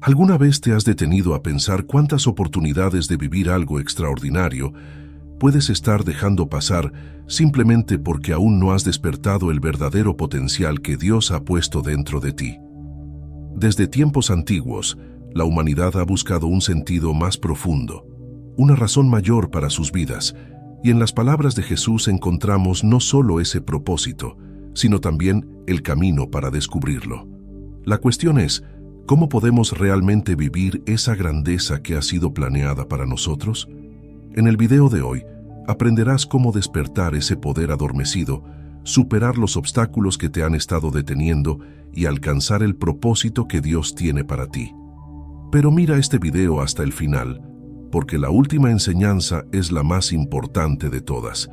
¿Alguna vez te has detenido a pensar cuántas oportunidades de vivir algo extraordinario puedes estar dejando pasar simplemente porque aún no has despertado el verdadero potencial que Dios ha puesto dentro de ti? Desde tiempos antiguos, la humanidad ha buscado un sentido más profundo, una razón mayor para sus vidas, y en las palabras de Jesús encontramos no solo ese propósito, sino también el camino para descubrirlo. La cuestión es, ¿cómo podemos realmente vivir esa grandeza que ha sido planeada para nosotros? En el video de hoy, aprenderás cómo despertar ese poder adormecido, superar los obstáculos que te han estado deteniendo y alcanzar el propósito que Dios tiene para ti. Pero mira este video hasta el final, porque la última enseñanza es la más importante de todas.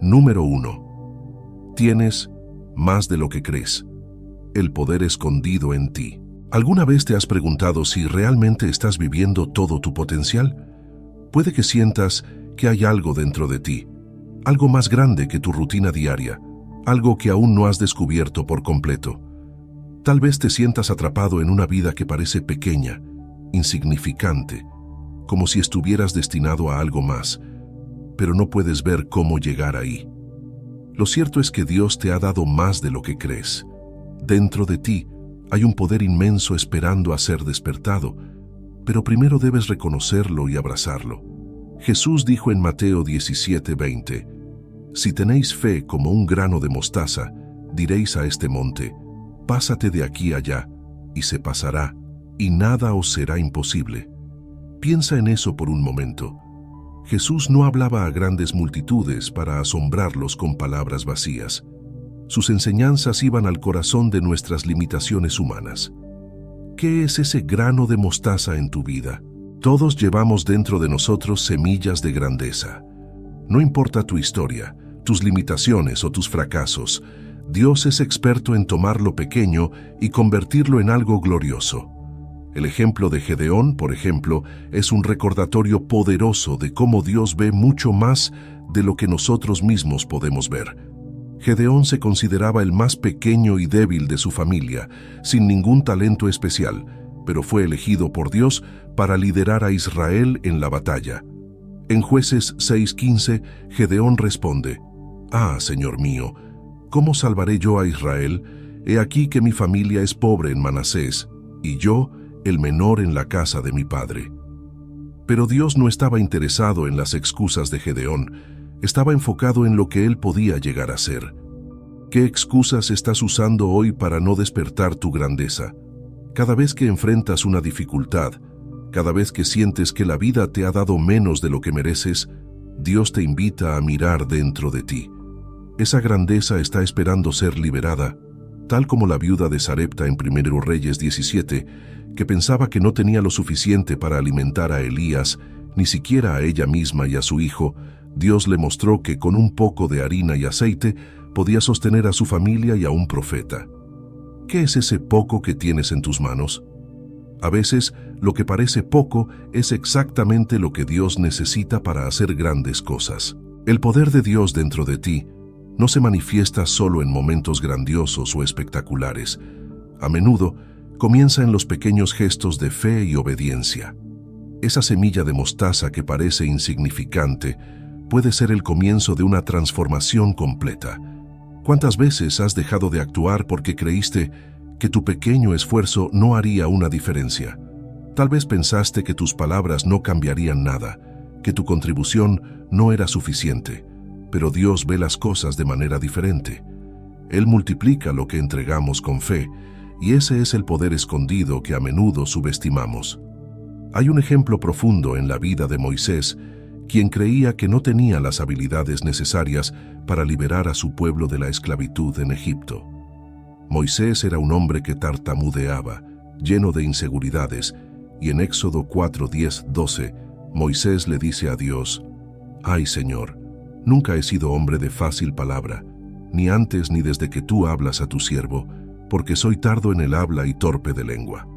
Número 1. Tienes más de lo que crees. El poder escondido en ti. ¿Alguna vez te has preguntado si realmente estás viviendo todo tu potencial? Puede que sientas que hay algo dentro de ti, algo más grande que tu rutina diaria, algo que aún no has descubierto por completo. Tal vez te sientas atrapado en una vida que parece pequeña, insignificante, como si estuvieras destinado a algo más, pero no puedes ver cómo llegar ahí. Lo cierto es que Dios te ha dado más de lo que crees. Dentro de ti hay un poder inmenso esperando a ser despertado, pero primero debes reconocerlo y abrazarlo. Jesús dijo en Mateo 17:20, «Si tenéis fe como un grano de mostaza, diréis a este monte, pásate de aquí allá, y se pasará, y nada os será imposible». Piensa en eso por un momento. Jesús no hablaba a grandes multitudes para asombrarlos con palabras vacías. Sus enseñanzas iban al corazón de nuestras limitaciones humanas. ¿Qué es ese grano de mostaza en tu vida? Todos llevamos dentro de nosotros semillas de grandeza. No importa tu historia, tus limitaciones o tus fracasos, Dios es experto en tomar lo pequeño y convertirlo en algo glorioso. El ejemplo de Gedeón, por ejemplo, es un recordatorio poderoso de cómo Dios ve mucho más de lo que nosotros mismos podemos ver. Gedeón se consideraba el más pequeño y débil de su familia, sin ningún talento especial, pero fue elegido por Dios para liderar a Israel en la batalla. En Jueces 6:15, Gedeón responde, «Ah, Señor mío, ¿cómo salvaré yo a Israel? He aquí que mi familia es pobre en Manasés, y yo, el menor en la casa de mi padre». Pero Dios no estaba interesado en las excusas de Gedeón, estaba enfocado en lo que él podía llegar a ser. ¿Qué excusas estás usando hoy para no despertar tu grandeza? Cada vez que enfrentas una dificultad, cada vez que sientes que la vida te ha dado menos de lo que mereces, Dios te invita a mirar dentro de ti. Esa grandeza está esperando ser liberada, tal como la viuda de Sarepta en 1 Reyes 17, que pensaba que no tenía lo suficiente para alimentar a Elías, ni siquiera a ella misma y a su hijo. Dios le mostró que con un poco de harina y aceite podía sostener a su familia y a un profeta. ¿Qué es ese poco que tienes en tus manos? A veces, lo que parece poco es exactamente lo que Dios necesita para hacer grandes cosas. El poder de Dios dentro de ti no se manifiesta solo en momentos grandiosos o espectaculares. A menudo, comienza en los pequeños gestos de fe y obediencia. Esa semilla de mostaza que parece insignificante puede ser el comienzo de una transformación completa. ¿Cuántas veces has dejado de actuar porque creíste que tu pequeño esfuerzo no haría una diferencia? Tal vez pensaste que tus palabras no cambiarían nada, que tu contribución no era suficiente, pero Dios ve las cosas de manera diferente. Él multiplica lo que entregamos con fe, y ese es el poder escondido que a menudo subestimamos. Hay un ejemplo profundo en la vida de Moisés, quien creía que no tenía las habilidades necesarias para liberar a su pueblo de la esclavitud en Egipto. Moisés era un hombre que tartamudeaba, lleno de inseguridades, y en Éxodo 4:10-12, Moisés le dice a Dios, «Ay, Señor, nunca he sido hombre de fácil palabra, ni antes ni desde que tú hablas a tu siervo, porque soy tardo en el habla y torpe de lengua».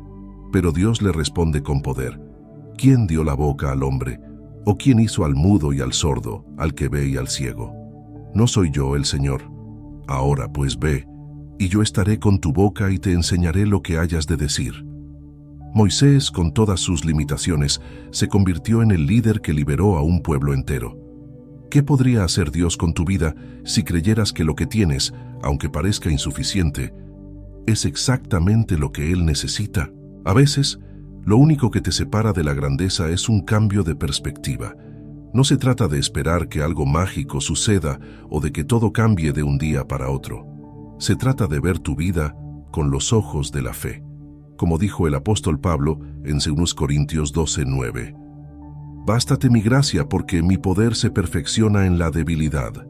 Pero Dios le responde con poder, «¿Quién dio la boca al hombre? ¿O quién hizo al mudo y al sordo, al que ve y al ciego? ¿No soy yo el Señor? Ahora pues ve, y yo estaré con tu boca y te enseñaré lo que hayas de decir». Moisés, con todas sus limitaciones, se convirtió en el líder que liberó a un pueblo entero. ¿Qué podría hacer Dios con tu vida si creyeras que lo que tienes, aunque parezca insuficiente, es exactamente lo que Él necesita? A veces, lo único que te separa de la grandeza es un cambio de perspectiva. No se trata de esperar que algo mágico suceda o de que todo cambie de un día para otro. Se trata de ver tu vida con los ojos de la fe. Como dijo el apóstol Pablo en 2 Corintios 12:9. Bástate mi gracia porque mi poder se perfecciona en la debilidad.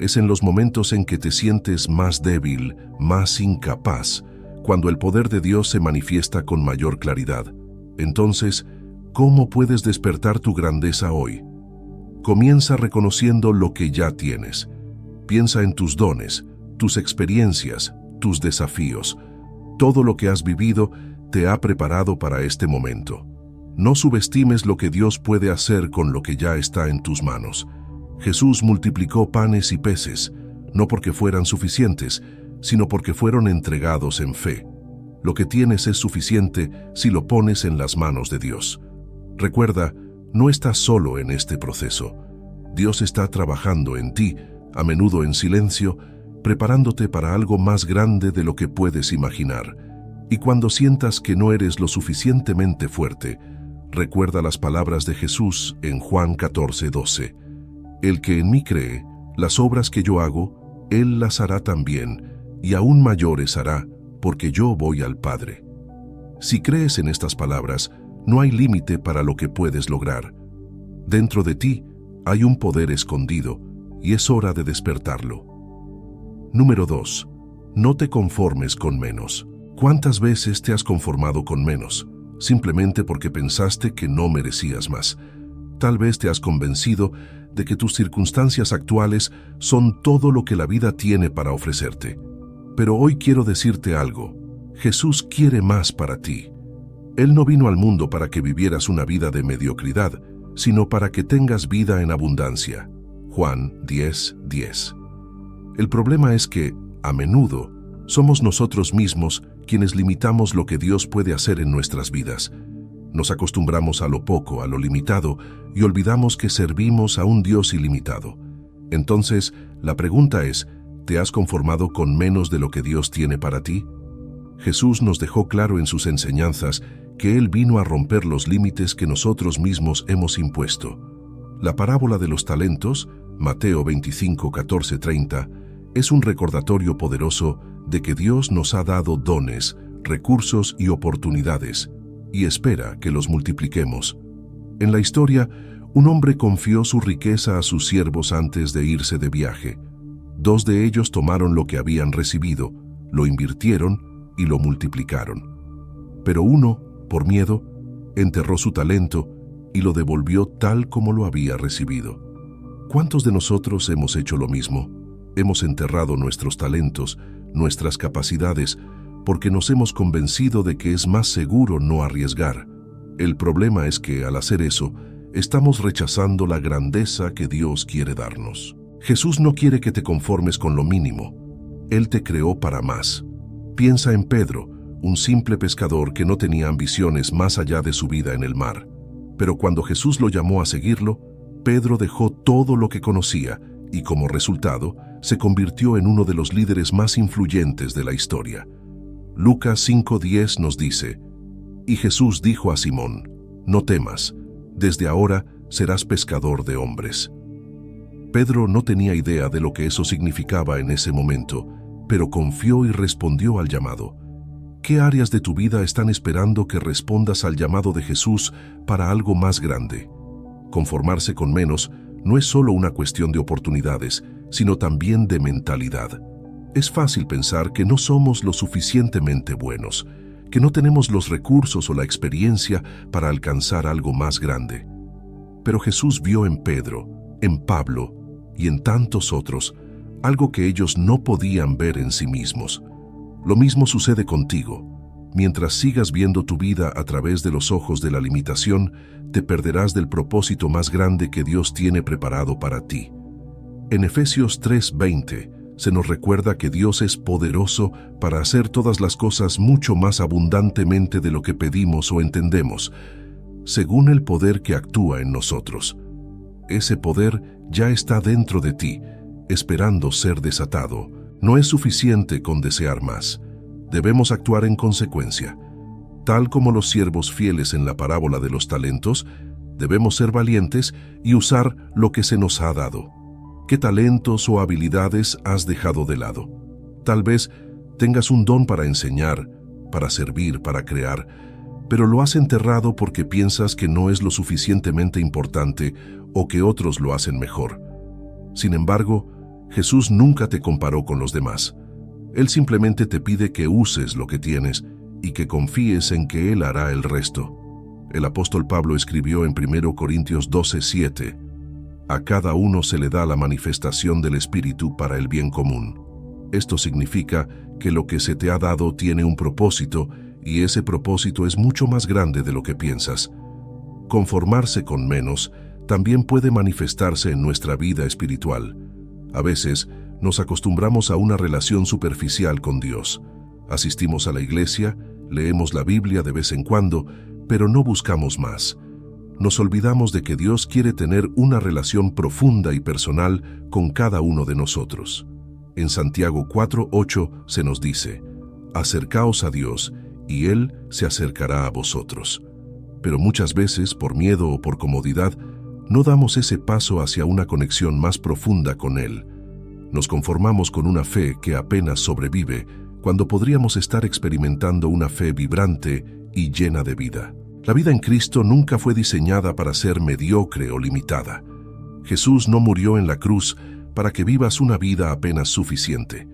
Es en los momentos en que te sientes más débil, más incapaz, cuando el poder de Dios se manifiesta con mayor claridad. Entonces, ¿cómo puedes despertar tu grandeza hoy? Comienza reconociendo lo que ya tienes. Piensa en tus dones, tus experiencias, tus desafíos. Todo lo que has vivido te ha preparado para este momento. No subestimes lo que Dios puede hacer con lo que ya está en tus manos. Jesús multiplicó panes y peces, no porque fueran suficientes, sino porque fueron entregados en fe. Lo que tienes es suficiente si lo pones en las manos de Dios. Recuerda, no estás solo en este proceso. Dios está trabajando en ti, a menudo en silencio, preparándote para algo más grande de lo que puedes imaginar. Y cuando sientas que no eres lo suficientemente fuerte, recuerda las palabras de Jesús en Juan 14:12. El que en mí cree, las obras que yo hago, Él las hará también, y aún mayores hará, porque yo voy al Padre. Si crees en estas palabras, no hay límite para lo que puedes lograr. Dentro de ti hay un poder escondido, y es hora de despertarlo. Número 2. No te conformes con menos. ¿Cuántas veces te has conformado con menos? Simplemente porque pensaste que no merecías más. Tal vez te has convencido de que tus circunstancias actuales son todo lo que la vida tiene para ofrecerte. Pero hoy quiero decirte algo. Jesús quiere más para ti. Él no vino al mundo para que vivieras una vida de mediocridad, sino para que tengas vida en abundancia. Juan 10:10. El problema es que, a menudo, somos nosotros mismos quienes limitamos lo que Dios puede hacer en nuestras vidas. Nos acostumbramos a lo poco, a lo limitado, y olvidamos que servimos a un Dios ilimitado. Entonces, la pregunta es, ¿te has conformado con menos de lo que Dios tiene para ti? Jesús nos dejó claro en sus enseñanzas que Él vino a romper los límites que nosotros mismos hemos impuesto. La parábola de los talentos, Mateo 25:14-30, es un recordatorio poderoso de que Dios nos ha dado dones, recursos y oportunidades, y espera que los multipliquemos. En la historia, un hombre confió su riqueza a sus siervos antes de irse de viaje. 2 de ellos tomaron lo que habían recibido, lo invirtieron y lo multiplicaron. Pero uno, por miedo, enterró su talento y lo devolvió tal como lo había recibido. ¿Cuántos de nosotros hemos hecho lo mismo? Hemos enterrado nuestros talentos, nuestras capacidades, porque nos hemos convencido de que es más seguro no arriesgar. El problema es que, al hacer eso, estamos rechazando la grandeza que Dios quiere darnos. Jesús no quiere que te conformes con lo mínimo. Él te creó para más. Piensa en Pedro, un simple pescador que no tenía ambiciones más allá de su vida en el mar. Pero cuando Jesús lo llamó a seguirlo, Pedro dejó todo lo que conocía y, como resultado, se convirtió en uno de los líderes más influyentes de la historia. Lucas 5:10 nos dice, «Y Jesús dijo a Simón, no temas, desde ahora serás pescador de hombres». Pedro no tenía idea de lo que eso significaba en ese momento, pero confió y respondió al llamado. ¿Qué áreas de tu vida están esperando que respondas al llamado de Jesús para algo más grande? Conformarse con menos no es solo una cuestión de oportunidades, sino también de mentalidad. Es fácil pensar que no somos lo suficientemente buenos, que no tenemos los recursos o la experiencia para alcanzar algo más grande. Pero Jesús vio en Pedro, en Pablo y en tantos otros algo que ellos no podían ver en sí mismos. Lo mismo sucede contigo. Mientras sigas viendo tu vida a través de los ojos de la limitación, te perderás del propósito más grande que Dios tiene preparado para ti. En Efesios 3:20 se nos recuerda que Dios es poderoso para hacer todas las cosas mucho más abundantemente de lo que pedimos o entendemos, según el poder que actúa en nosotros. Ese poder ya está dentro de ti, esperando ser desatado. No es suficiente con desear más. Debemos actuar en consecuencia. Tal como los siervos fieles en la parábola de los talentos, debemos ser valientes y usar lo que se nos ha dado. ¿Qué talentos o habilidades has dejado de lado? Tal vez tengas un don para enseñar, para servir, para crear, pero lo has enterrado porque piensas que no es lo suficientemente importante o que otros lo hacen mejor. Sin embargo, Jesús nunca te comparó con los demás. Él simplemente te pide que uses lo que tienes y que confíes en que Él hará el resto. El apóstol Pablo escribió en 1 Corintios 12:7, «A cada uno se le da la manifestación del Espíritu para el bien común». Esto significa que lo que se te ha dado tiene un propósito y ese propósito es mucho más grande de lo que piensas. Conformarse con menos también puede manifestarse en nuestra vida espiritual. A veces nos acostumbramos a una relación superficial con Dios. Asistimos a la iglesia, leemos la Biblia de vez en cuando, pero no buscamos más. Nos olvidamos de que Dios quiere tener una relación profunda y personal con cada uno de nosotros. En Santiago 4:8 se nos dice, «Acercaos a Dios, y Él se acercará a vosotros». Pero muchas veces, por miedo o por comodidad, no damos ese paso hacia una conexión más profunda con Él. Nos conformamos con una fe que apenas sobrevive, cuando podríamos estar experimentando una fe vibrante y llena de vida. La vida en Cristo nunca fue diseñada para ser mediocre o limitada. Jesús no murió en la cruz para que vivas una vida apenas suficiente.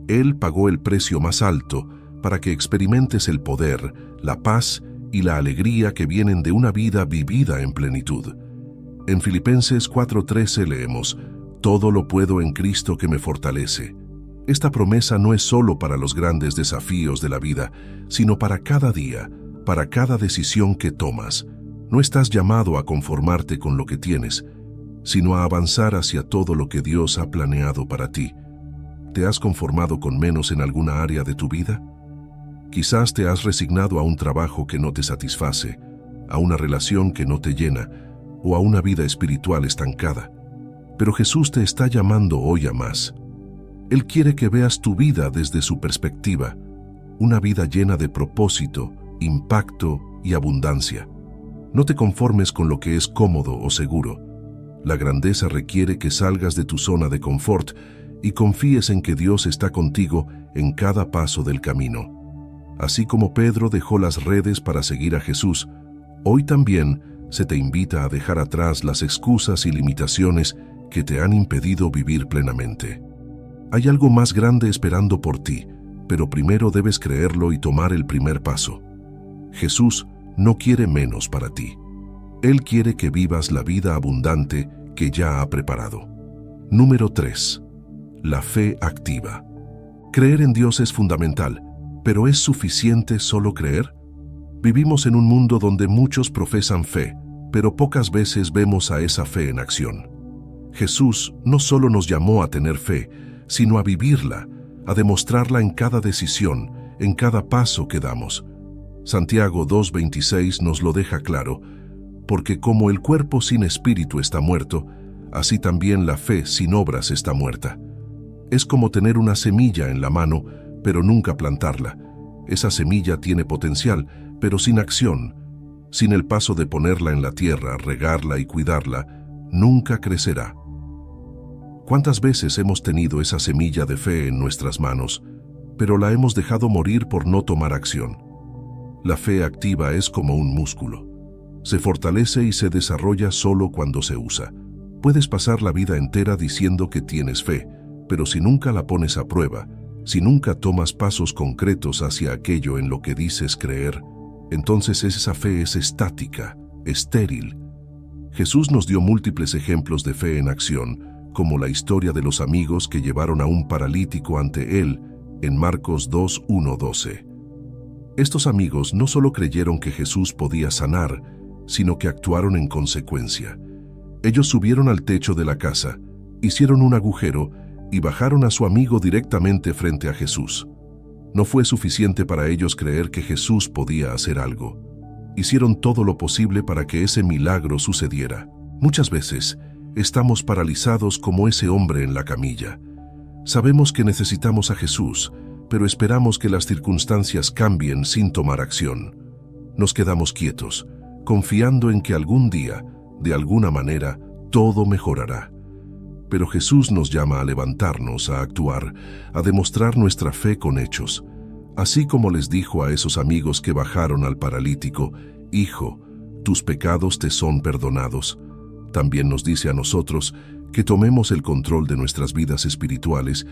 Él pagó el precio más alto para que experimentes el poder, la paz y la alegría que vienen de una vida vivida en plenitud. En Filipenses 4:13 leemos, «Todo lo puedo en Cristo que me fortalece». Esta promesa no es solo para los grandes desafíos de la vida, sino para cada día, para cada decisión que tomas. No estás llamado a conformarte con lo que tienes, sino a avanzar hacia todo lo que Dios ha planeado para ti. ¿Te has conformado con menos en alguna área de tu vida? Quizás te has resignado a un trabajo que no te satisface, a una relación que no te llena, o a una vida espiritual estancada. Pero Jesús te está llamando hoy a más. Él quiere que veas tu vida desde su perspectiva, una vida llena de propósito, impacto y abundancia. No te conformes con lo que es cómodo o seguro. La grandeza requiere que salgas de tu zona de confort y confíes en que Dios está contigo en cada paso del camino. Así como Pedro dejó las redes para seguir a Jesús, hoy también se te invita a dejar atrás las excusas y limitaciones que te han impedido vivir plenamente. Hay algo más grande esperando por ti, pero primero debes creerlo y tomar el primer paso. Jesús no quiere menos para ti. Él quiere que vivas la vida abundante que ya ha preparado. Número 3. La fe activa. Creer en Dios es fundamental, pero ¿es suficiente solo creer? Vivimos en un mundo donde muchos profesan fe, pero pocas veces vemos a esa fe en acción. Jesús no solo nos llamó a tener fe, sino a vivirla, a demostrarla en cada decisión, en cada paso que damos. Santiago 2:26 nos lo deja claro, porque como el cuerpo sin espíritu está muerto, así también la fe sin obras está muerta. Es como tener una semilla en la mano, pero nunca plantarla. Esa semilla tiene potencial, pero sin acción, sin el paso de ponerla en la tierra, regarla y cuidarla, nunca crecerá. ¿Cuántas veces hemos tenido esa semilla de fe en nuestras manos, pero la hemos dejado morir por no tomar acción? La fe activa es como un músculo. Se fortalece y se desarrolla solo cuando se usa. Puedes pasar la vida entera diciendo que tienes fe, pero si nunca la pones a prueba, si nunca tomas pasos concretos hacia aquello en lo que dices creer, entonces esa fe es estática, estéril. Jesús nos dio múltiples ejemplos de fe en acción, como la historia de los amigos que llevaron a un paralítico ante él en Marcos 2:1-12. Estos amigos no solo creyeron que Jesús podía sanar, sino que actuaron en consecuencia. Ellos subieron al techo de la casa, hicieron un agujero y bajaron a su amigo directamente frente a Jesús. No fue suficiente para ellos creer que Jesús podía hacer algo. Hicieron todo lo posible para que ese milagro sucediera. Muchas veces estamos paralizados como ese hombre en la camilla. Sabemos que necesitamos a Jesús, pero esperamos que las circunstancias cambien sin tomar acción. Nos quedamos quietos, confiando en que algún día, de alguna manera, todo mejorará. Pero Jesús nos llama a levantarnos, a actuar, a demostrar nuestra fe con hechos. Así como les dijo a esos amigos que bajaron al paralítico: «Hijo, tus pecados te son perdonados», también nos dice a nosotros que tomemos el control de nuestras vidas espirituales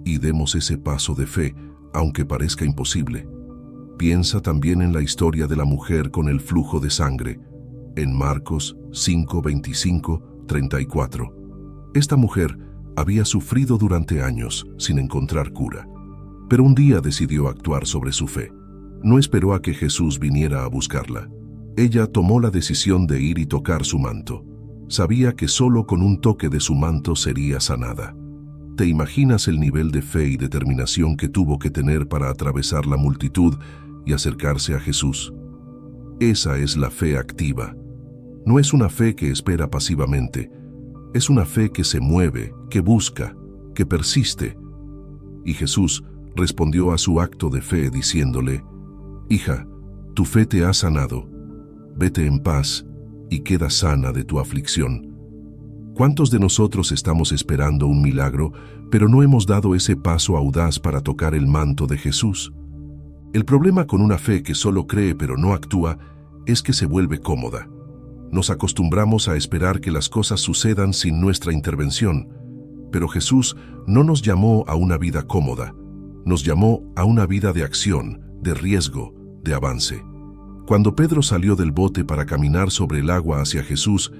y demos ese paso de fe, aunque parezca imposible. Piensa también en la historia de la mujer con el flujo de sangre, en Marcos 5, 25, 34. Esta mujer había sufrido durante años sin encontrar cura, pero un día decidió actuar sobre su fe. No esperó a que Jesús viniera a buscarla. Ella tomó la decisión de ir y tocar su manto. Sabía que solo con un toque de su manto sería sanada. ¿Te imaginas el nivel de fe y determinación que tuvo que tener para atravesar la multitud y acercarse a Jesús? Esa es la fe activa. No es una fe que espera pasivamente. Es una fe que se mueve, que busca, que persiste. Y Jesús respondió a su acto de fe diciéndole: «Hija, tu fe te ha sanado. Vete en paz y queda sana de tu aflicción». ¿Cuántos de nosotros estamos esperando un milagro, pero no hemos dado ese paso audaz para tocar el manto de Jesús? El problema con una fe que solo cree pero no actúa es que se vuelve cómoda. Nos acostumbramos a esperar que las cosas sucedan sin nuestra intervención, pero Jesús no nos llamó a una vida cómoda, nos llamó a una vida de acción, de riesgo, de avance. Cuando Pedro salió del bote para caminar sobre el agua hacia Jesús,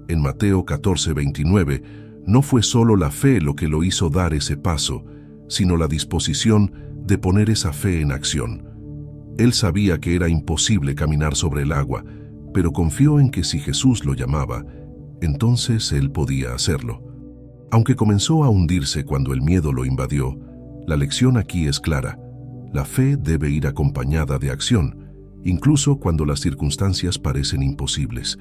en Mateo 14, 29, no fue solo la fe lo que lo hizo dar ese paso, sino la disposición de poner esa fe en acción. Él sabía que era imposible caminar sobre el agua, pero confió en que si Jesús lo llamaba, entonces él podía hacerlo. Aunque comenzó a hundirse cuando el miedo lo invadió, la lección aquí es clara. La fe debe ir acompañada de acción, incluso cuando las circunstancias parecen imposibles.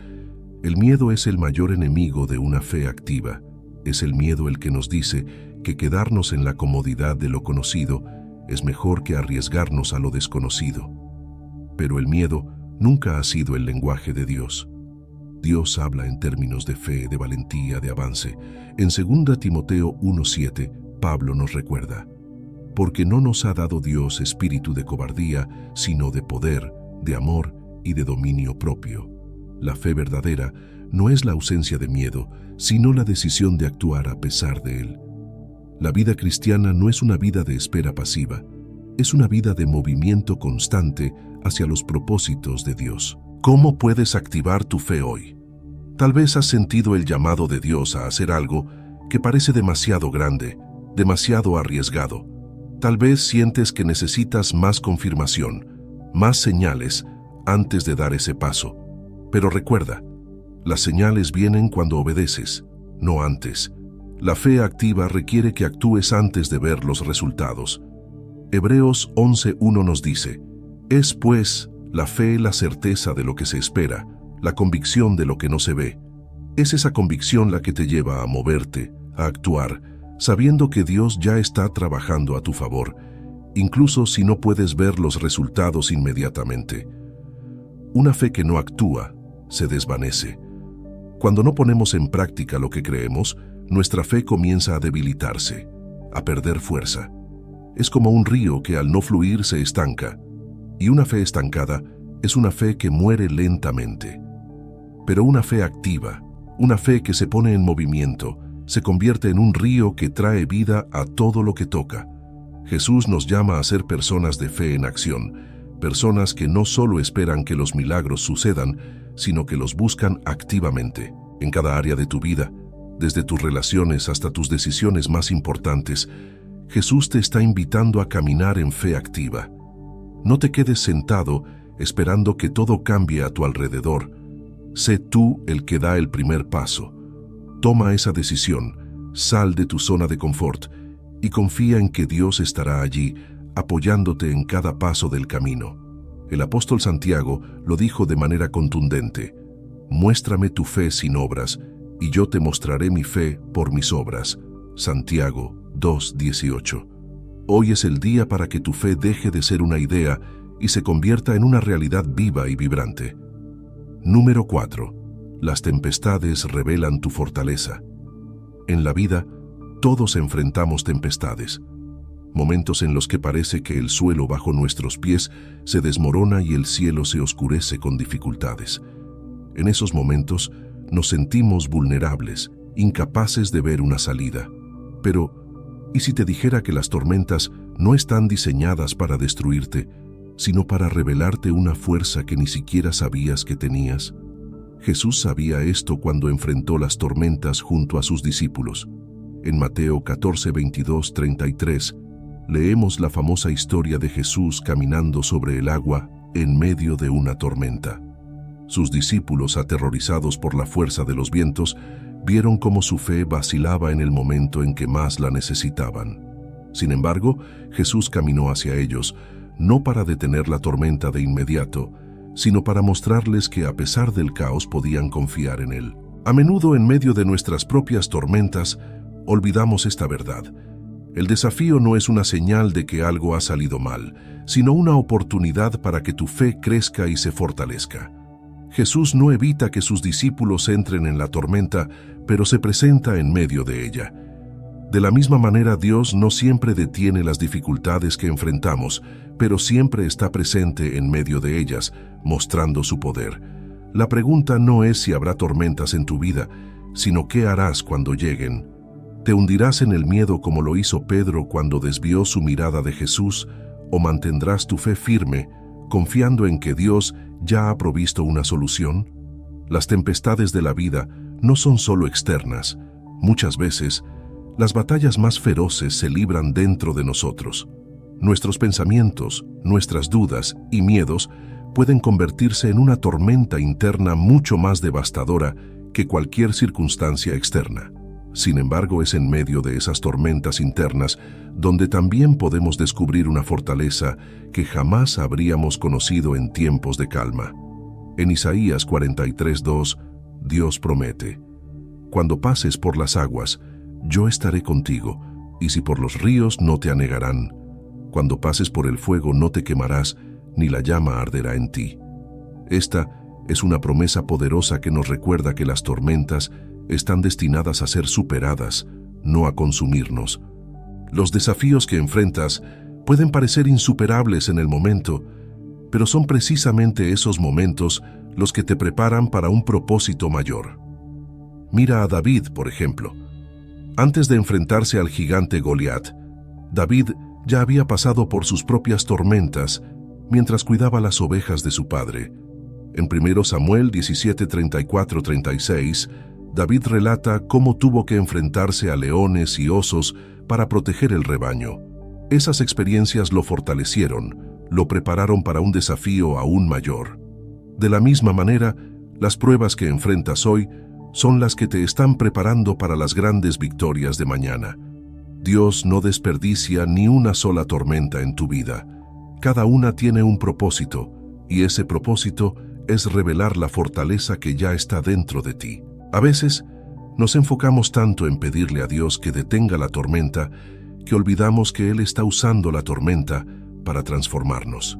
El miedo es el mayor enemigo de una fe activa. Es el miedo el que nos dice que quedarnos en la comodidad de lo conocido es mejor que arriesgarnos a lo desconocido. Pero el miedo nunca ha sido el lenguaje de Dios. Dios habla en términos de fe, de valentía, de avance. En 2 Timoteo 1:7, Pablo nos recuerda: «Porque no nos ha dado Dios espíritu de cobardía, sino de poder, de amor y de dominio propio». La fe verdadera no es la ausencia de miedo, sino la decisión de actuar a pesar de él. La vida cristiana no es una vida de espera pasiva, es una vida de movimiento constante hacia los propósitos de Dios. ¿Cómo puedes activar tu fe hoy? Tal vez has sentido el llamado de Dios a hacer algo que parece demasiado grande, demasiado arriesgado. Tal vez sientes que necesitas más confirmación, más señales antes de dar ese paso. Pero recuerda, las señales vienen cuando obedeces, no antes. La fe activa requiere que actúes antes de ver los resultados. Hebreos 11:1 nos dice: «Es pues la fe la certeza de lo que se espera, la convicción de lo que no se ve». Es esa convicción la que te lleva a moverte, a actuar, sabiendo que Dios ya está trabajando a tu favor, incluso si no puedes ver los resultados inmediatamente. Una fe que no actúa se desvanece. Cuando no ponemos en práctica lo que creemos, nuestra fe comienza a debilitarse, a perder fuerza. Es como un río que al no fluir se estanca, y una fe estancada es una fe que muere lentamente. Pero una fe activa, una fe que se pone en movimiento, se convierte en un río que trae vida a todo lo que toca. Jesús nos llama a ser personas de fe en acción, personas que no solo esperan que los milagros sucedan, sino que los buscan activamente, en cada área de tu vida, desde tus relaciones hasta tus decisiones más importantes. Jesús te está invitando a caminar en fe activa. No te quedes sentado esperando que todo cambie a tu alrededor. Sé tú el que da el primer paso. Toma esa decisión, sal de tu zona de confort y confía en que Dios estará allí, apoyándote en cada paso del camino. El apóstol Santiago lo dijo de manera contundente: «Muéstrame tu fe sin obras, y yo te mostraré mi fe por mis obras». Santiago 2:18. Hoy es el día para que tu fe deje de ser una idea y se convierta en una realidad viva y vibrante. Número 4. Las tempestades revelan tu fortaleza. En la vida, todos enfrentamos tempestades. Momentos en los que parece que el suelo bajo nuestros pies se desmorona y el cielo se oscurece con dificultades. En esos momentos nos sentimos vulnerables, incapaces de ver una salida. Pero, ¿y si te dijera que las tormentas no están diseñadas para destruirte, sino para revelarte una fuerza que ni siquiera sabías que tenías? Jesús sabía esto cuando enfrentó las tormentas junto a sus discípulos. En Mateo 14, 22, 33, leemos la famosa historia de Jesús caminando sobre el agua en medio de una tormenta. Sus discípulos, aterrorizados por la fuerza de los vientos, vieron cómo su fe vacilaba en el momento en que más la necesitaban. Sin embargo, Jesús caminó hacia ellos, no para detener la tormenta de inmediato, sino para mostrarles que a pesar del caos podían confiar en Él. A menudo, en medio de nuestras propias tormentas, olvidamos esta verdad. El desafío no es una señal de que algo ha salido mal, sino una oportunidad para que tu fe crezca y se fortalezca. Jesús no evita que sus discípulos entren en la tormenta, pero se presenta en medio de ella. De la misma manera, Dios no siempre detiene las dificultades que enfrentamos, pero siempre está presente en medio de ellas, mostrando su poder. La pregunta no es si habrá tormentas en tu vida, sino qué harás cuando lleguen. ¿Te hundirás en el miedo como lo hizo Pedro cuando desvió su mirada de Jesús, o mantendrás tu fe firme, confiando en que Dios ya ha provisto una solución? Las tempestades de la vida no son solo externas. Muchas veces, las batallas más feroces se libran dentro de nosotros. Nuestros pensamientos, nuestras dudas y miedos pueden convertirse en una tormenta interna mucho más devastadora que cualquier circunstancia externa. Sin embargo, es en medio de esas tormentas internas donde también podemos descubrir una fortaleza que jamás habríamos conocido en tiempos de calma. En Isaías 43:2, Dios promete: «Cuando pases por las aguas, yo estaré contigo, y si por los ríos no te anegarán. Cuando pases por el fuego no te quemarás, ni la llama arderá en ti». Esta es una promesa poderosa que nos recuerda que las tormentas están destinadas a ser superadas, no a consumirnos. Los desafíos que enfrentas pueden parecer insuperables en el momento, pero son precisamente esos momentos los que te preparan para un propósito mayor. Mira a David, por ejemplo. Antes de enfrentarse al gigante Goliat, David ya había pasado por sus propias tormentas mientras cuidaba las ovejas de su padre. En 1 Samuel 17, 34-36, David relata cómo tuvo que enfrentarse a leones y osos para proteger el rebaño. Esas experiencias lo fortalecieron, lo prepararon para un desafío aún mayor. De la misma manera, las pruebas que enfrentas hoy son las que te están preparando para las grandes victorias de mañana. Dios no desperdicia ni una sola tormenta en tu vida. Cada una tiene un propósito, y ese propósito es revelar la fortaleza que ya está dentro de ti. A veces, nos enfocamos tanto en pedirle a Dios que detenga la tormenta que olvidamos que Él está usando la tormenta para transformarnos.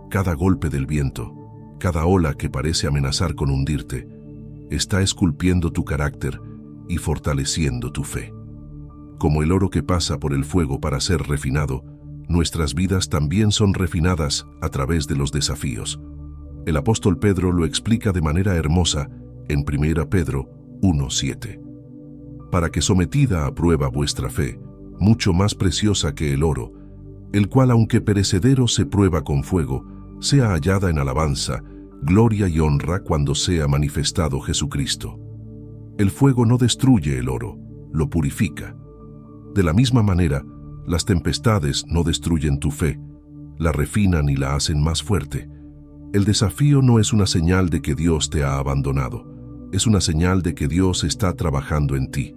Cada golpe del viento, cada ola que parece amenazar con hundirte, está esculpiendo tu carácter y fortaleciendo tu fe. Como el oro que pasa por el fuego para ser refinado, nuestras vidas también son refinadas a través de los desafíos. El apóstol Pedro lo explica de manera hermosa en 1 Pedro 1:7. Para que sometida a prueba vuestra fe, mucho más preciosa que el oro, el cual aunque perecedero se prueba con fuego, sea hallada en alabanza, gloria y honra cuando sea manifestado Jesucristo. El fuego no destruye el oro, lo purifica. De la misma manera, las tempestades no destruyen tu fe, la refinan y la hacen más fuerte. El desafío no es una señal de que Dios te ha abandonado, es una señal de que Dios está trabajando en ti.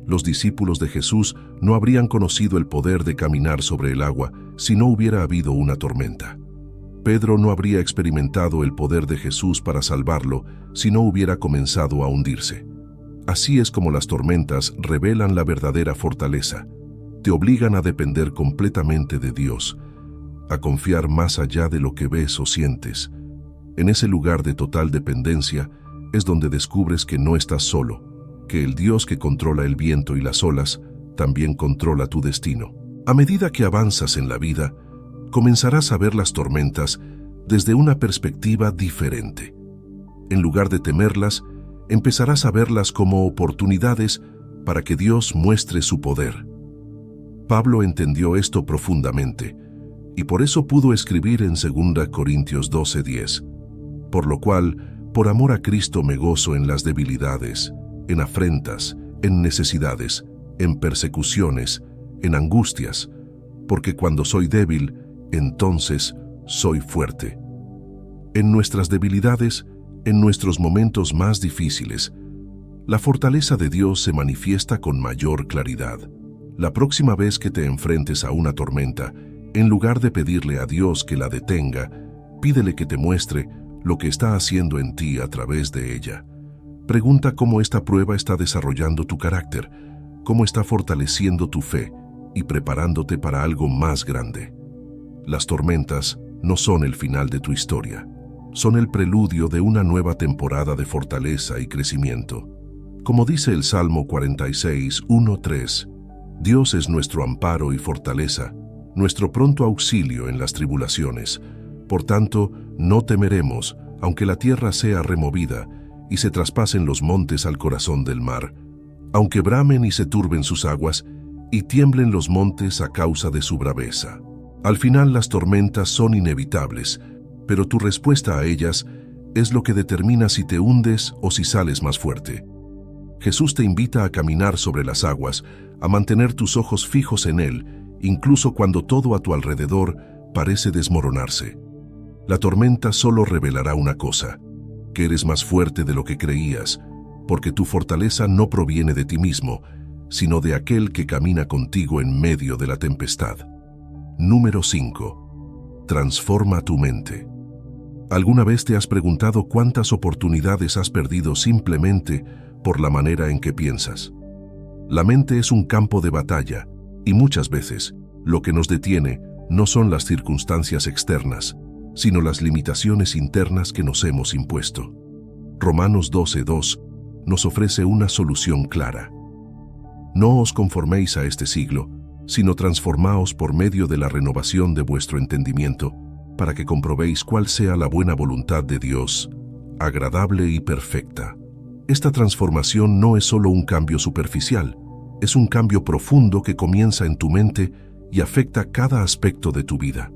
Los discípulos de Jesús no habrían conocido el poder de caminar sobre el agua si no hubiera habido una tormenta. Pedro no habría experimentado el poder de Jesús para salvarlo si no hubiera comenzado a hundirse. Así es como las tormentas revelan la verdadera fortaleza. Te obligan a depender completamente de Dios, a confiar más allá de lo que ves o sientes. En ese lugar de total dependencia es donde descubres que no estás solo, que el Dios que controla el viento y las olas también controla tu destino. A medida que avanzas en la vida, comenzarás a ver las tormentas desde una perspectiva diferente. En lugar de temerlas, empezarás a verlas como oportunidades para que Dios muestre su poder. Pablo entendió esto profundamente, y por eso pudo escribir en 2 Corintios 12:10, por lo cual, por amor a Cristo me gozo en las debilidades, en afrentas, en necesidades, en persecuciones, en angustias, porque cuando soy débil, entonces soy fuerte. En nuestras debilidades, en nuestros momentos más difíciles, la fortaleza de Dios se manifiesta con mayor claridad. La próxima vez que te enfrentes a una tormenta, en lugar de pedirle a Dios que la detenga, pídele que te muestre lo que está haciendo en ti a través de ella. Pregunta cómo esta prueba está desarrollando tu carácter, cómo está fortaleciendo tu fe y preparándote para algo más grande. Las tormentas no son el final de tu historia, son el preludio de una nueva temporada de fortaleza y crecimiento. Como dice el Salmo 46, 1-3, Dios es nuestro amparo y fortaleza, nuestro pronto auxilio en las tribulaciones. Por tanto, no temeremos, aunque la tierra sea removida y se traspasen los montes al corazón del mar, aunque bramen y se turben sus aguas y tiemblen los montes a causa de su braveza. Al final las tormentas son inevitables, pero tu respuesta a ellas es lo que determina si te hundes o si sales más fuerte. Jesús te invita a caminar sobre las aguas, a mantener tus ojos fijos en Él, incluso cuando todo a tu alrededor parece desmoronarse. La tormenta solo revelará una cosa, que eres más fuerte de lo que creías, porque tu fortaleza no proviene de ti mismo, sino de aquel que camina contigo en medio de la tempestad. Número 5. Transforma tu mente. ¿Alguna vez te has preguntado cuántas oportunidades has perdido simplemente por la manera en que piensas? La mente es un campo de batalla, y muchas veces lo que nos detiene no son las circunstancias externas, sino las limitaciones internas que nos hemos impuesto. Romanos 12:2 nos ofrece una solución clara. No os conforméis a este siglo, sino transformaos por medio de la renovación de vuestro entendimiento, para que comprobéis cuál sea la buena voluntad de Dios, agradable y perfecta. Esta transformación no es solo un cambio superficial, es un cambio profundo que comienza en tu mente y afecta cada aspecto de tu vida.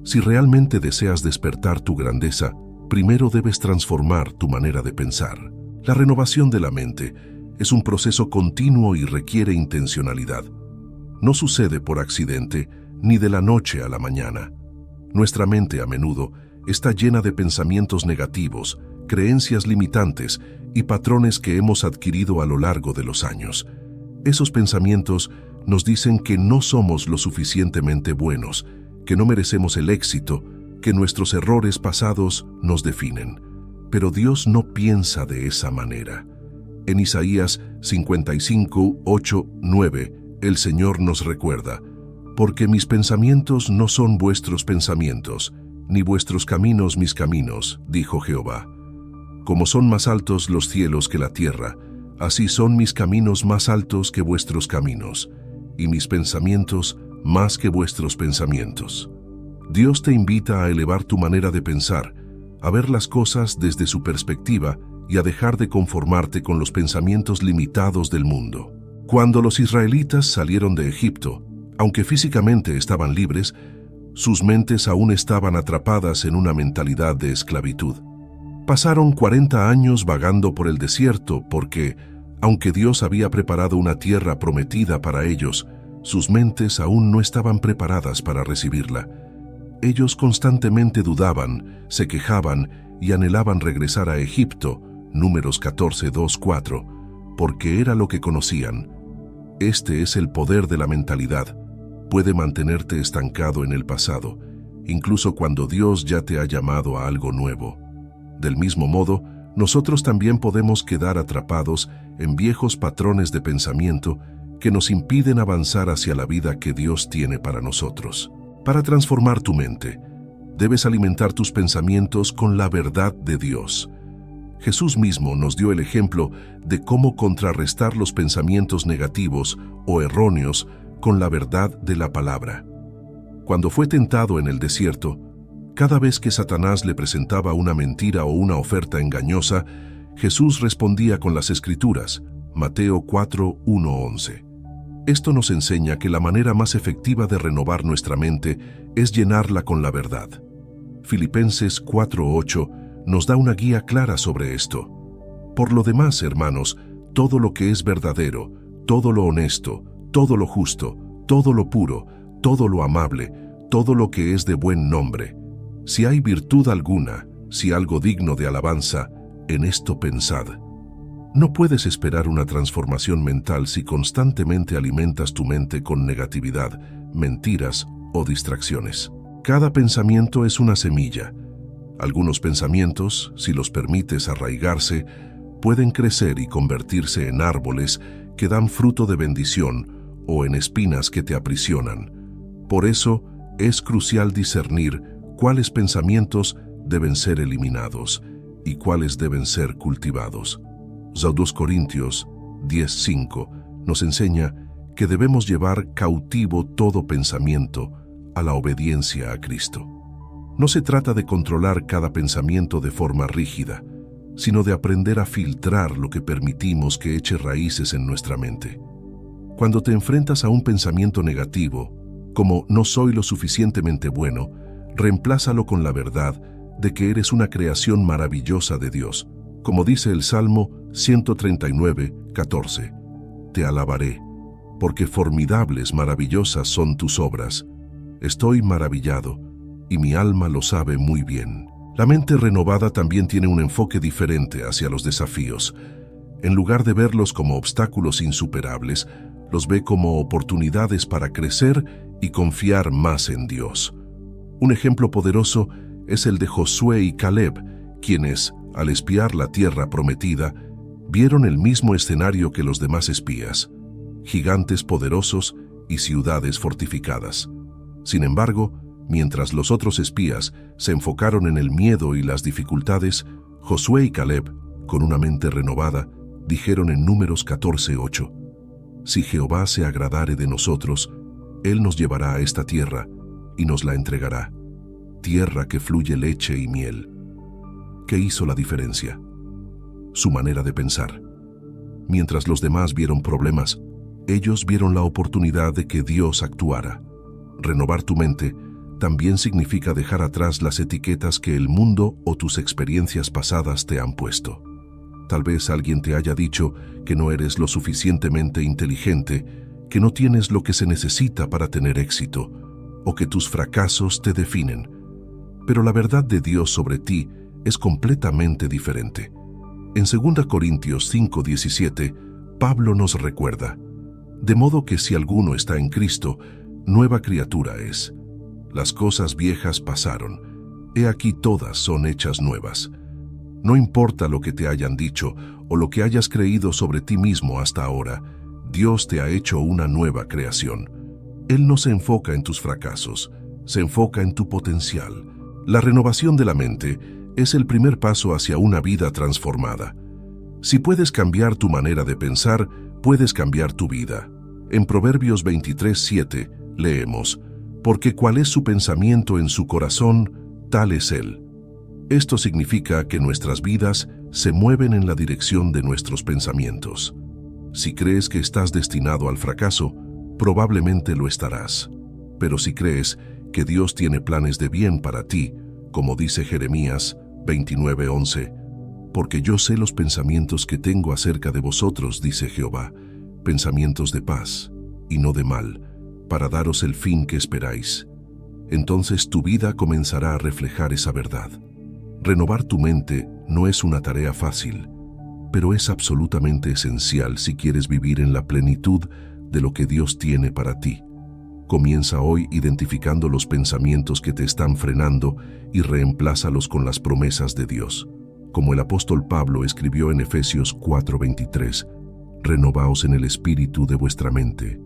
Si realmente deseas despertar tu grandeza, primero debes transformar tu manera de pensar. La renovación de la mente es un proceso continuo y requiere intencionalidad. No sucede por accidente ni de la noche a la mañana. Nuestra mente a menudo está llena de pensamientos negativos, creencias limitantes y patrones que hemos adquirido a lo largo de los años. Esos pensamientos nos dicen que no somos lo suficientemente buenos, que no merecemos el éxito, que nuestros errores pasados nos definen. Pero Dios no piensa de esa manera. En Isaías 55, 8, 9, el Señor nos recuerda: porque mis pensamientos no son vuestros pensamientos, ni vuestros caminos mis caminos, dijo Jehová. Como son más altos los cielos que la tierra, así son mis caminos más altos que vuestros caminos, y mis pensamientos más que vuestros pensamientos. Dios te invita a elevar tu manera de pensar, a ver las cosas desde su perspectiva y a dejar de conformarte con los pensamientos limitados del mundo. Cuando los israelitas salieron de Egipto, aunque físicamente estaban libres, sus mentes aún estaban atrapadas en una mentalidad de esclavitud. Pasaron 40 años vagando por el desierto porque, aunque Dios había preparado una tierra prometida para ellos, sus mentes aún no estaban preparadas para recibirla. Ellos constantemente dudaban, se quejaban y anhelaban regresar a Egipto, Números 14, 2, 4, porque era lo que conocían. Este es el poder de la mentalidad. Puede mantenerte estancado en el pasado, incluso cuando Dios ya te ha llamado a algo nuevo. Del mismo modo, nosotros también podemos quedar atrapados en viejos patrones de pensamiento que nos impiden avanzar hacia la vida que Dios tiene para nosotros. Para transformar tu mente, debes alimentar tus pensamientos con la verdad de Dios. Jesús mismo nos dio el ejemplo de cómo contrarrestar los pensamientos negativos o erróneos con la verdad de la palabra. Cuando fue tentado en el desierto, cada vez que Satanás le presentaba una mentira o una oferta engañosa, Jesús respondía con las Escrituras, Mateo 4, 1-11. Esto nos enseña que la manera más efectiva de renovar nuestra mente es llenarla con la verdad. Filipenses 4:8 nos da una guía clara sobre esto. Por lo demás, hermanos, todo lo que es verdadero, todo lo honesto, todo lo justo, todo lo puro, todo lo amable, todo lo que es de buen nombre. Si hay virtud alguna, si algo digno de alabanza, en esto pensad. No puedes esperar una transformación mental si constantemente alimentas tu mente con negatividad, mentiras o distracciones. Cada pensamiento es una semilla. Algunos pensamientos, si los permites arraigarse, pueden crecer y convertirse en árboles que dan fruto de bendición o en espinas que te aprisionan. Por eso, es crucial discernir cuáles pensamientos deben ser eliminados y cuáles deben ser cultivados. 2 Corintios 10:5 nos enseña que debemos llevar cautivo todo pensamiento a la obediencia a Cristo. No se trata de controlar cada pensamiento de forma rígida, sino de aprender a filtrar lo que permitimos que eche raíces en nuestra mente. Cuando te enfrentas a un pensamiento negativo, como no soy lo suficientemente bueno, reemplázalo con la verdad de que eres una creación maravillosa de Dios. Como dice el Salmo 139:14, te alabaré, porque formidables, maravillosas son tus obras. Estoy maravillado, y mi alma lo sabe muy bien. La mente renovada también tiene un enfoque diferente hacia los desafíos. En lugar de verlos como obstáculos insuperables, los ve como oportunidades para crecer y confiar más en Dios. Un ejemplo poderoso es el de Josué y Caleb, quienes, al espiar la tierra prometida, vieron el mismo escenario que los demás espías, gigantes poderosos y ciudades fortificadas. Sin embargo, mientras los otros espías se enfocaron en el miedo y las dificultades, Josué y Caleb, con una mente renovada, dijeron en Números 14:8, si Jehová se agradare de nosotros, Él nos llevará a esta tierra y nos la entregará, tierra que fluye leche y miel. ¿Qué hizo la diferencia? Su manera de pensar. Mientras los demás vieron problemas, ellos vieron la oportunidad de que Dios actuara. Renovar tu mente también significa dejar atrás las etiquetas que el mundo o tus experiencias pasadas te han puesto. Tal vez alguien te haya dicho que no eres lo suficientemente inteligente, que no tienes lo que se necesita para tener éxito, o que tus fracasos te definen. Pero la verdad de Dios sobre ti es completamente diferente. En 2 Corintios 5:17, Pablo nos recuerda, de modo que si alguno está en Cristo, nueva criatura es. Las cosas viejas pasaron, he aquí todas son hechas nuevas. No importa lo que te hayan dicho o lo que hayas creído sobre ti mismo hasta ahora, Dios te ha hecho una nueva creación. Él no se enfoca en tus fracasos, se enfoca en tu potencial. La renovación de la mente es el primer paso hacia una vida transformada. Si puedes cambiar tu manera de pensar, puedes cambiar tu vida. En Proverbios 23:7 leemos, porque cuál es su pensamiento en su corazón, tal es él. Esto significa que nuestras vidas se mueven en la dirección de nuestros pensamientos. Si crees que estás destinado al fracaso, probablemente lo estarás. Pero si crees que Dios tiene planes de bien para ti, como dice Jeremías 29:11, porque yo sé los pensamientos que tengo acerca de vosotros, dice Jehová, pensamientos de paz y no de mal, para daros el fin que esperáis. Entonces tu vida comenzará a reflejar esa verdad. Renovar tu mente no es una tarea fácil, pero es absolutamente esencial si quieres vivir en la plenitud de lo que Dios tiene para ti. Comienza hoy identificando los pensamientos que te están frenando y reemplázalos con las promesas de Dios. Como el apóstol Pablo escribió en Efesios 4:23, renovaos en el espíritu de vuestra mente.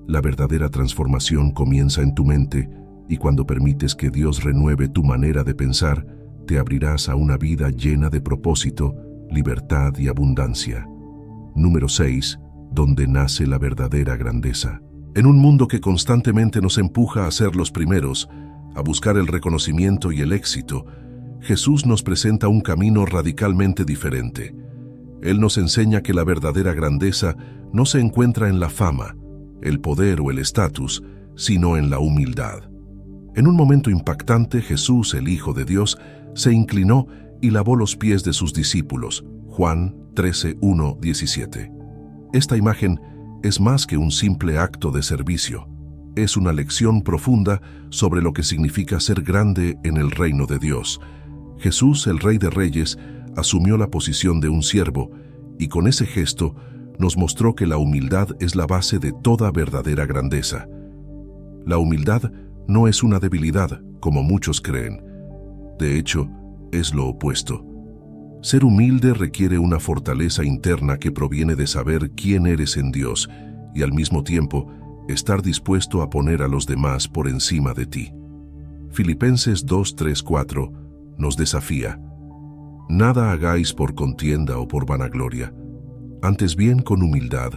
La verdadera transformación comienza en tu mente y cuando permites que Dios renueve tu manera de pensar, te abrirás a una vida llena de propósito, libertad y abundancia. Número 6. Donde nace la verdadera grandeza. En un mundo que constantemente nos empuja a ser los primeros, a buscar el reconocimiento y el éxito, Jesús nos presenta un camino radicalmente diferente. Él nos enseña que la verdadera grandeza no se encuentra en la fama, el poder o el estatus, sino en la humildad. En un momento impactante, Jesús, el Hijo de Dios, se inclinó y lavó los pies de sus discípulos. Juan 13:1-17. Esta imagen es más que un simple acto de servicio. Es una lección profunda sobre lo que significa ser grande en el reino de Dios. Jesús, el Rey de Reyes, asumió la posición de un siervo y con ese gesto nos mostró que la humildad es la base de toda verdadera grandeza. La humildad no es una debilidad, como muchos creen. De hecho, es lo opuesto. Ser humilde requiere una fortaleza interna que proviene de saber quién eres en Dios y al mismo tiempo estar dispuesto a poner a los demás por encima de ti. Filipenses 2:3-4 nos desafía. Nada hagáis por contienda o por vanagloria, antes bien con humildad,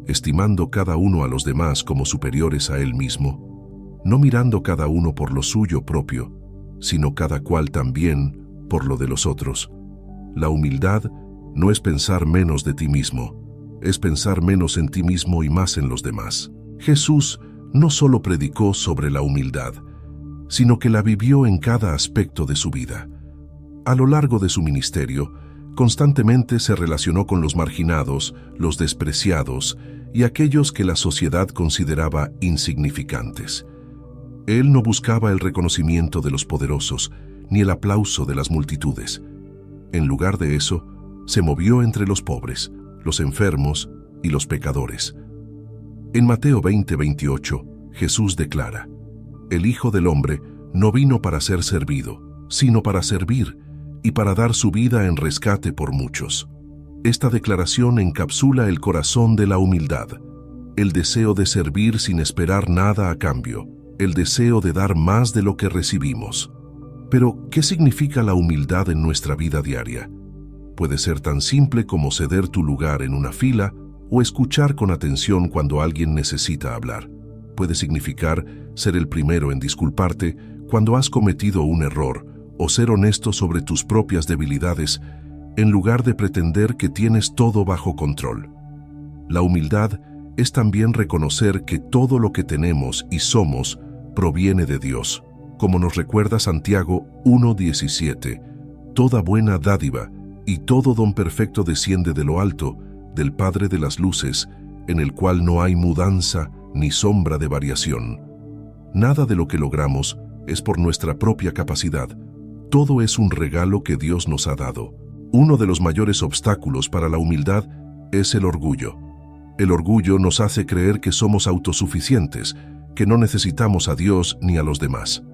estimando cada uno a los demás como superiores a él mismo, no mirando cada uno por lo suyo propio, sino cada cual también por lo de los otros. La humildad no es pensar menos de ti mismo, es pensar menos en ti mismo y más en los demás. Jesús no solo predicó sobre la humildad, sino que la vivió en cada aspecto de su vida. A lo largo de su ministerio, constantemente se relacionó con los marginados, los despreciados y aquellos que la sociedad consideraba insignificantes. Él no buscaba el reconocimiento de los poderosos, ni el aplauso de las multitudes. En lugar de eso, se movió entre los pobres, los enfermos y los pecadores. En Mateo 20:28, Jesús declara: El Hijo del Hombre no vino para ser servido, sino para servir y para dar su vida en rescate por muchos. Esta declaración encapsula el corazón de la humildad, el deseo de servir sin esperar nada a cambio, el deseo de dar más de lo que recibimos. Pero, ¿qué significa la humildad en nuestra vida diaria? Puede ser tan simple como ceder tu lugar en una fila o escuchar con atención cuando alguien necesita hablar. Puede significar ser el primero en disculparte cuando has cometido un error o ser honesto sobre tus propias debilidades en lugar de pretender que tienes todo bajo control. La humildad es también reconocer que todo lo que tenemos y somos proviene de Dios. Como nos recuerda Santiago 1:17, toda buena dádiva y todo don perfecto desciende de lo alto, del Padre de las luces, en el cual no hay mudanza ni sombra de variación. Nada de lo que logramos es por nuestra propia capacidad. Todo es un regalo que Dios nos ha dado. Uno de los mayores obstáculos para la humildad es el orgullo. El orgullo nos hace creer que somos autosuficientes, que no necesitamos a Dios ni a los demás.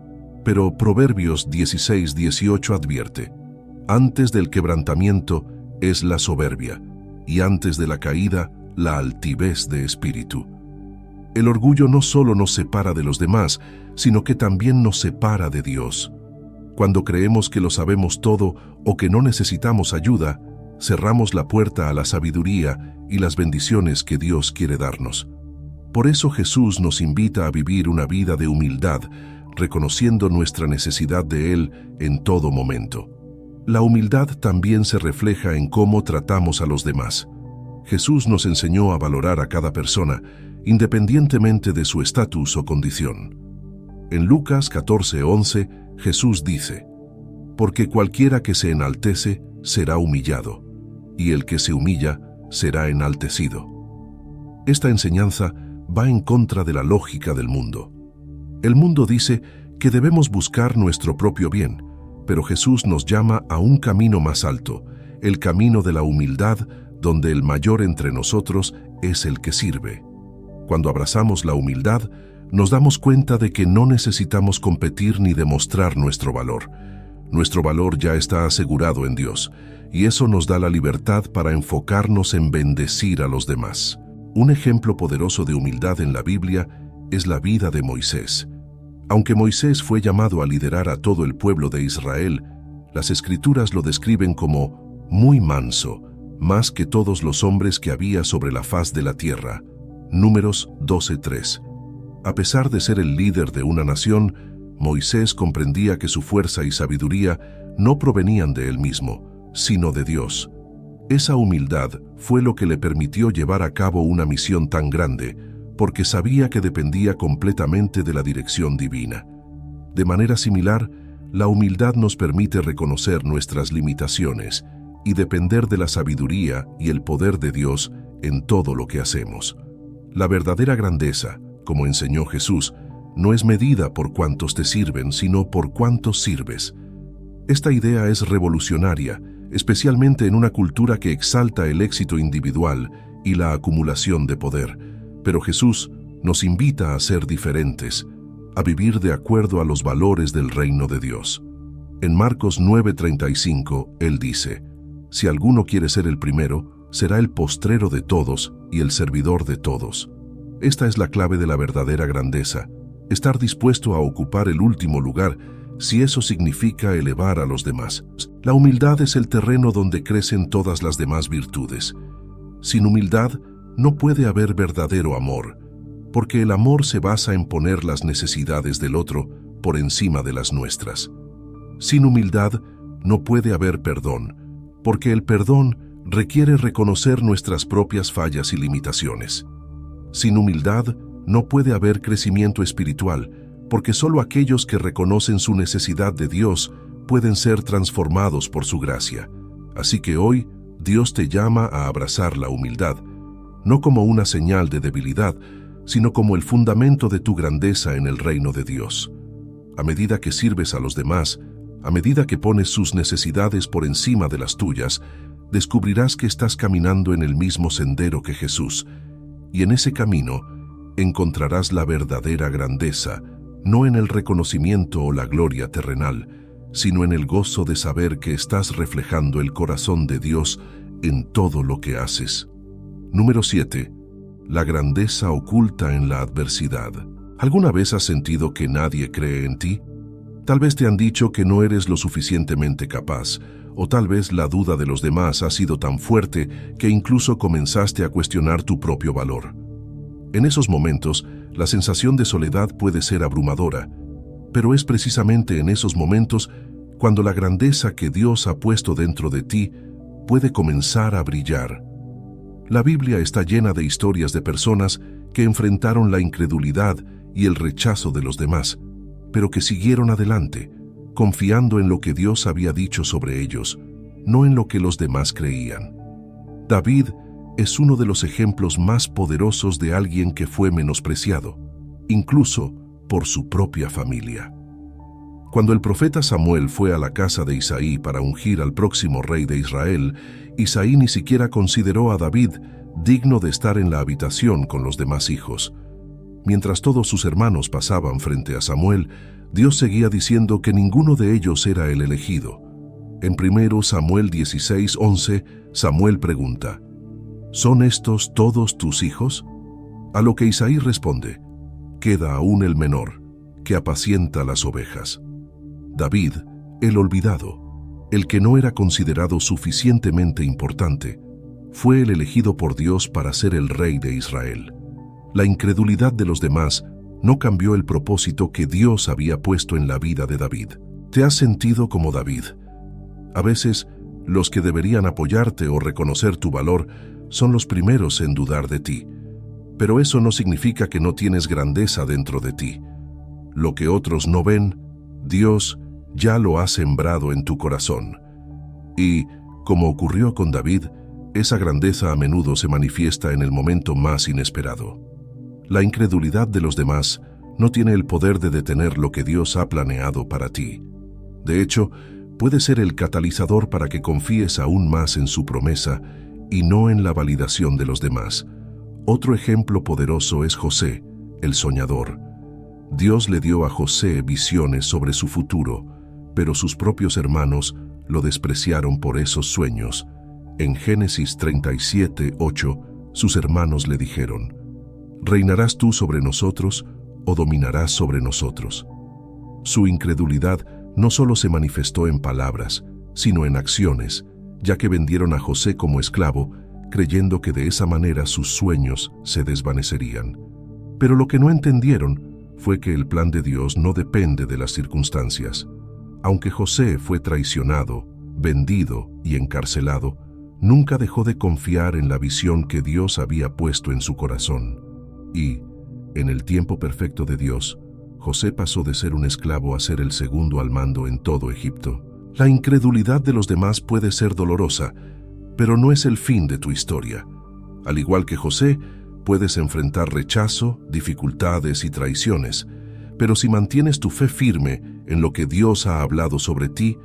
Pero Proverbios 16:18 advierte: antes del quebrantamiento es la soberbia, y antes de la caída la altivez de espíritu. El orgullo no solo nos separa de los demás, sino que también nos separa de Dios. Cuando creemos que lo sabemos todo o que no necesitamos ayuda, cerramos la puerta a la sabiduría y las bendiciones que Dios quiere darnos. Por eso Jesús nos invita a vivir una vida de humildad, reconociendo nuestra necesidad de Él en todo momento. La humildad también se refleja en cómo tratamos a los demás. Jesús nos enseñó a valorar a cada persona, independientemente de su estatus o condición. En Lucas 14:11, Jesús dice: porque cualquiera que se enaltece será humillado, y el que se humilla será enaltecido. Esta enseñanza va en contra de la lógica del mundo. El mundo dice que debemos buscar nuestro propio bien, pero Jesús nos llama a un camino más alto, el camino de la humildad, donde el mayor entre nosotros es el que sirve. Cuando abrazamos la humildad, nos damos cuenta de que no necesitamos competir ni demostrar nuestro valor. Nuestro valor ya está asegurado en Dios, y eso nos da la libertad para enfocarnos en bendecir a los demás. Un ejemplo poderoso de humildad en la Biblia es la vida de Moisés. Aunque Moisés fue llamado a liderar a todo el pueblo de Israel, las Escrituras lo describen como muy manso, más que todos los hombres que había sobre la faz de la tierra. Números 12:3. A pesar de ser el líder de una nación, Moisés comprendía que su fuerza y sabiduría no provenían de él mismo, sino de Dios. Esa humildad fue lo que le permitió llevar a cabo una misión tan grande, porque sabía que dependía completamente de la dirección divina. De manera similar, la humildad nos permite reconocer nuestras limitaciones y depender de la sabiduría y el poder de Dios en todo lo que hacemos. La verdadera grandeza, como enseñó Jesús, no es medida por cuántos te sirven, sino por cuántos sirves. Esta idea es revolucionaria, especialmente en una cultura que exalta el éxito individual y la acumulación de poder. Pero Jesús nos invita a ser diferentes, a vivir de acuerdo a los valores del reino de Dios. En Marcos 9:35, Él dice: «Si alguno quiere ser el primero, será el postrero de todos y el servidor de todos». Esta es la clave de la verdadera grandeza, estar dispuesto a ocupar el último lugar si eso significa elevar a los demás. La humildad es el terreno donde crecen todas las demás virtudes. Sin humildad no puede haber verdadero amor, porque el amor se basa en poner las necesidades del otro por encima de las nuestras. Sin humildad no puede haber perdón, porque el perdón requiere reconocer nuestras propias fallas y limitaciones. Sin humildad no puede haber crecimiento espiritual, porque solo aquellos que reconocen su necesidad de Dios pueden ser transformados por su gracia. Así que hoy Dios te llama a abrazar la humildad, no como una señal de debilidad, sino como el fundamento de tu grandeza en el reino de Dios. A medida que sirves a los demás, a medida que pones sus necesidades por encima de las tuyas, descubrirás que estás caminando en el mismo sendero que Jesús, y en ese camino encontrarás la verdadera grandeza, no en el reconocimiento o la gloria terrenal, sino en el gozo de saber que estás reflejando el corazón de Dios en todo lo que haces. Número 7. La grandeza oculta en la adversidad. ¿Alguna vez has sentido que nadie cree en ti? Tal vez te han dicho que no eres lo suficientemente capaz, o tal vez la duda de los demás ha sido tan fuerte que incluso comenzaste a cuestionar tu propio valor. En esos momentos, la sensación de soledad puede ser abrumadora, pero es precisamente en esos momentos cuando la grandeza que Dios ha puesto dentro de ti puede comenzar a brillar. La Biblia está llena de historias de personas que enfrentaron la incredulidad y el rechazo de los demás, pero que siguieron adelante, confiando en lo que Dios había dicho sobre ellos, no en lo que los demás creían. David es uno de los ejemplos más poderosos de alguien que fue menospreciado, incluso por su propia familia. Cuando el profeta Samuel fue a la casa de Isaí para ungir al próximo rey de Israel, Isaí ni siquiera consideró a David digno de estar en la habitación con los demás hijos. Mientras todos sus hermanos pasaban frente a Samuel, Dios seguía diciendo que ninguno de ellos era el elegido. En 1 Samuel 16:11, Samuel pregunta: ¿son estos todos tus hijos? A lo que Isaí responde: queda aún el menor, que apacienta las ovejas. David, el olvidado, el que no era considerado suficientemente importante, fue el elegido por Dios para ser el rey de Israel. La incredulidad de los demás no cambió el propósito que Dios había puesto en la vida de David. ¿Te has sentido como David? A veces, los que deberían apoyarte o reconocer tu valor son los primeros en dudar de ti. Pero eso no significa que no tienes grandeza dentro de ti. Lo que otros no ven, Dios ya lo ha sembrado en tu corazón. Y, como ocurrió con David, esa grandeza a menudo se manifiesta en el momento más inesperado. La incredulidad de los demás no tiene el poder de detener lo que Dios ha planeado para ti. De hecho, puede ser el catalizador para que confíes aún más en su promesa y no en la validación de los demás. Otro ejemplo poderoso es José, el soñador. Dios le dio a José visiones sobre su futuro, pero sus propios hermanos lo despreciaron por esos sueños. En Génesis 37:8, sus hermanos le dijeron: ¿Reinarás tú sobre nosotros o dominarás sobre nosotros? Su incredulidad no solo se manifestó en palabras, sino en acciones, ya que vendieron a José como esclavo, creyendo que de esa manera sus sueños se desvanecerían. Pero lo que no entendieron fue que el plan de Dios no depende de las circunstancias. Aunque José fue traicionado, vendido y encarcelado, nunca dejó de confiar en la visión que Dios había puesto en su corazón. Y, en el tiempo perfecto de Dios, José pasó de ser un esclavo a ser el segundo al mando en todo Egipto. La incredulidad de los demás puede ser dolorosa, pero no es el fin de tu historia. Al igual que José, puedes enfrentar rechazo, dificultades y traiciones, pero si mantienes tu fe firme en lo que Dios ha hablado sobre ti,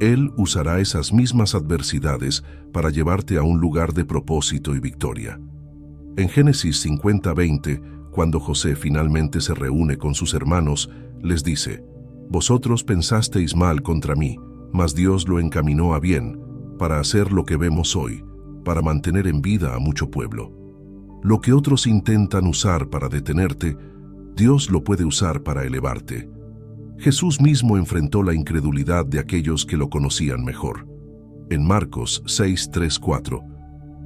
Él usará esas mismas adversidades para llevarte a un lugar de propósito y victoria. En Génesis 50:20, cuando José finalmente se reúne con sus hermanos, les dice: «Vosotros pensasteis mal contra mí, mas Dios lo encaminó a bien, para hacer lo que vemos hoy, para mantener en vida a mucho pueblo». Lo que otros intentan usar para detenerte, Dios lo puede usar para elevarte. Jesús mismo enfrentó la incredulidad de aquellos que lo conocían mejor. En Marcos 6:3-4,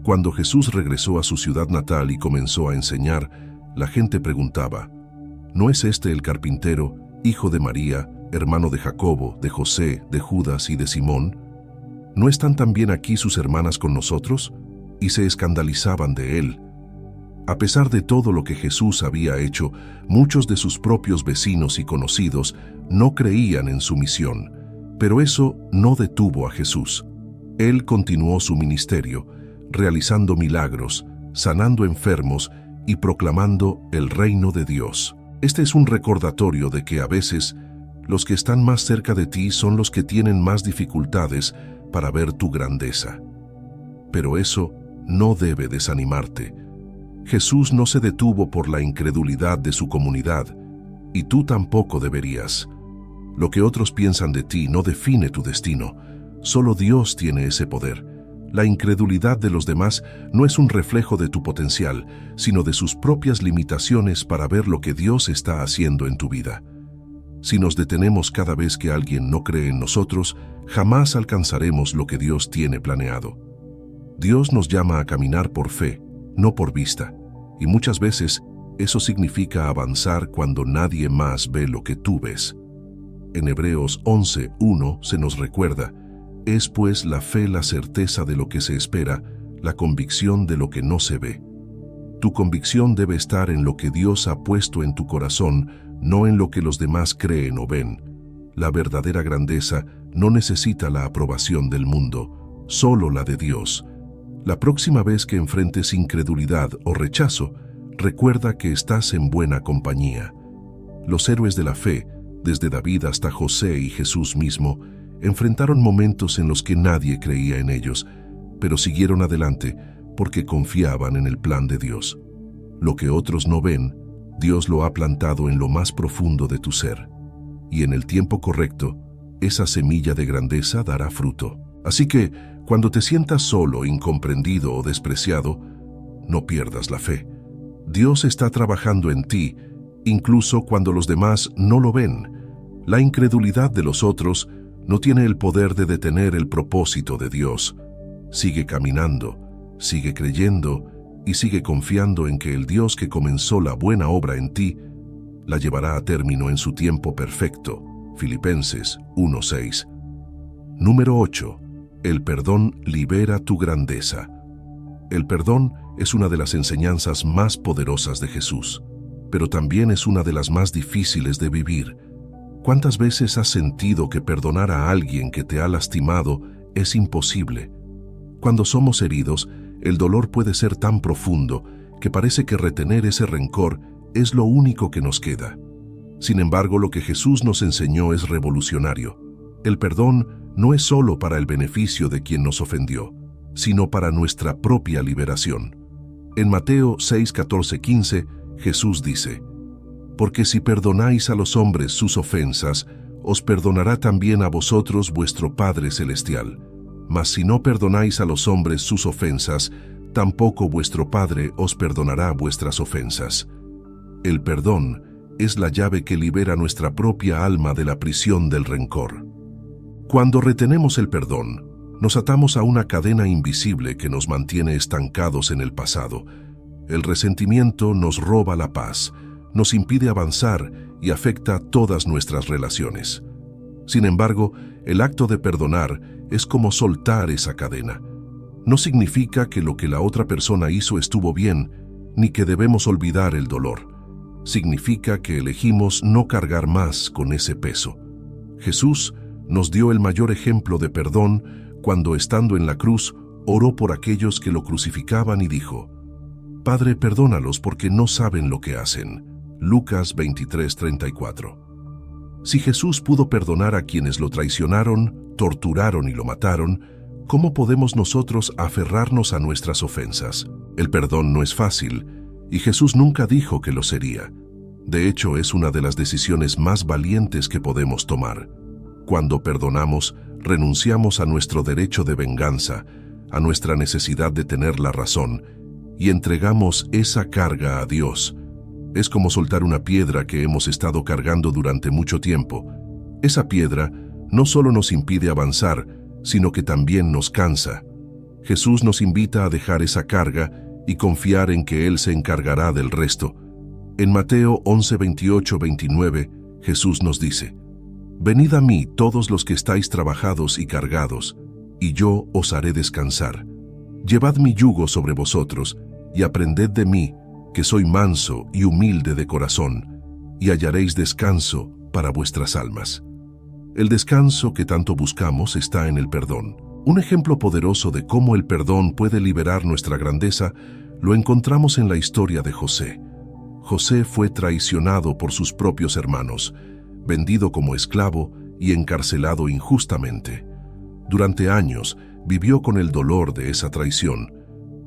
cuando Jesús regresó a su ciudad natal y comenzó a enseñar, la gente preguntaba: ¿No es este el carpintero, hijo de María, hermano de Jacobo, de José, de Judas y de Simón? ¿No están también aquí sus hermanas con nosotros? Y se escandalizaban de él. A pesar de todo lo que Jesús había hecho, muchos de sus propios vecinos y conocidos no creían en su misión, pero eso no detuvo a Jesús. Él continuó su ministerio, realizando milagros, sanando enfermos y proclamando el reino de Dios. Este es un recordatorio de que a veces los que están más cerca de ti son los que tienen más dificultades para ver tu grandeza. Pero eso no debe desanimarte. Jesús no se detuvo por la incredulidad de su comunidad, y tú tampoco deberías. Lo que otros piensan de ti no define tu destino. Solo Dios tiene ese poder. La incredulidad de los demás no es un reflejo de tu potencial, sino de sus propias limitaciones para ver lo que Dios está haciendo en tu vida. Si nos detenemos cada vez que alguien no cree en nosotros, jamás alcanzaremos lo que Dios tiene planeado. Dios nos llama a caminar por fe, no por vista, y muchas veces eso significa avanzar cuando nadie más ve lo que tú ves. En Hebreos 11:1 se nos recuerda: «Es pues la fe la certeza de lo que se espera, la convicción de lo que no se ve». Tu convicción debe estar en lo que Dios ha puesto en tu corazón, no en lo que los demás creen o ven. La verdadera grandeza no necesita la aprobación del mundo, solo la de Dios. La próxima vez que enfrentes incredulidad o rechazo, recuerda que estás en buena compañía. Los héroes de la fe, desde David hasta José y Jesús mismo, enfrentaron momentos en los que nadie creía en ellos, pero siguieron adelante porque confiaban en el plan de Dios. Lo que otros no ven, Dios lo ha plantado en lo más profundo de tu ser, y en el tiempo correcto, esa semilla de grandeza dará fruto. Así que, cuando te sientas solo, incomprendido o despreciado, no pierdas la fe. Dios está trabajando en ti, incluso cuando los demás no lo ven. La incredulidad de los otros no tiene el poder de detener el propósito de Dios. Sigue caminando, sigue creyendo y sigue confiando en que el Dios que comenzó la buena obra en ti la llevará a término en su tiempo perfecto. Filipenses 1:6. Número 8. El perdón libera tu grandeza. El perdón es una de las enseñanzas más poderosas de Jesús, pero también es una de las más difíciles de vivir. ¿Cuántas veces has sentido que perdonar a alguien que te ha lastimado es imposible? Cuando somos heridos, el dolor puede ser tan profundo que parece que retener ese rencor es lo único que nos queda. Sin embargo, lo que Jesús nos enseñó es revolucionario. El perdón no es solo para el beneficio de quien nos ofendió, sino para nuestra propia liberación. En Mateo 6, 14, 15, Jesús dice: Porque si perdonáis a los hombres sus ofensas, os perdonará también a vosotros vuestro Padre Celestial. Mas si no perdonáis a los hombres sus ofensas, tampoco vuestro Padre os perdonará vuestras ofensas. El perdón es la llave que libera nuestra propia alma de la prisión del rencor. Cuando retenemos el perdón, nos atamos a una cadena invisible que nos mantiene estancados en el pasado. El resentimiento nos roba la paz, nos impide avanzar y afecta todas nuestras relaciones. Sin embargo, el acto de perdonar es como soltar esa cadena. No significa que lo que la otra persona hizo estuvo bien, ni que debemos olvidar el dolor. Significa que elegimos no cargar más con ese peso. Jesús nos dio el mayor ejemplo de perdón cuando, estando en la cruz, oró por aquellos que lo crucificaban y dijo: Padre, perdónalos porque no saben lo que hacen. Lucas 23:34. Si Jesús pudo perdonar a quienes lo traicionaron, torturaron y lo mataron, ¿cómo podemos nosotros aferrarnos a nuestras ofensas? El perdón no es fácil, y Jesús nunca dijo que lo sería. De hecho, es una de las decisiones más valientes que podemos tomar. Cuando perdonamos, renunciamos a nuestro derecho de venganza, a nuestra necesidad de tener la razón, y entregamos esa carga a Dios. Es como soltar una piedra que hemos estado cargando durante mucho tiempo. Esa piedra no solo nos impide avanzar, sino que también nos cansa. Jesús nos invita a dejar esa carga y confiar en que Él se encargará del resto. En Mateo 11, 28, 29, Jesús nos dice: Venid a mí todos los que estáis trabajados y cargados, y yo os haré descansar. Llevad mi yugo sobre vosotros, y aprended de mí, que soy manso y humilde de corazón, y hallaréis descanso para vuestras almas. El descanso que tanto buscamos está en el perdón. Un ejemplo poderoso de cómo el perdón puede liberar nuestra grandeza lo encontramos en la historia de José. José fue traicionado por sus propios hermanos, vendido como esclavo y encarcelado injustamente. Durante años vivió con el dolor de esa traición,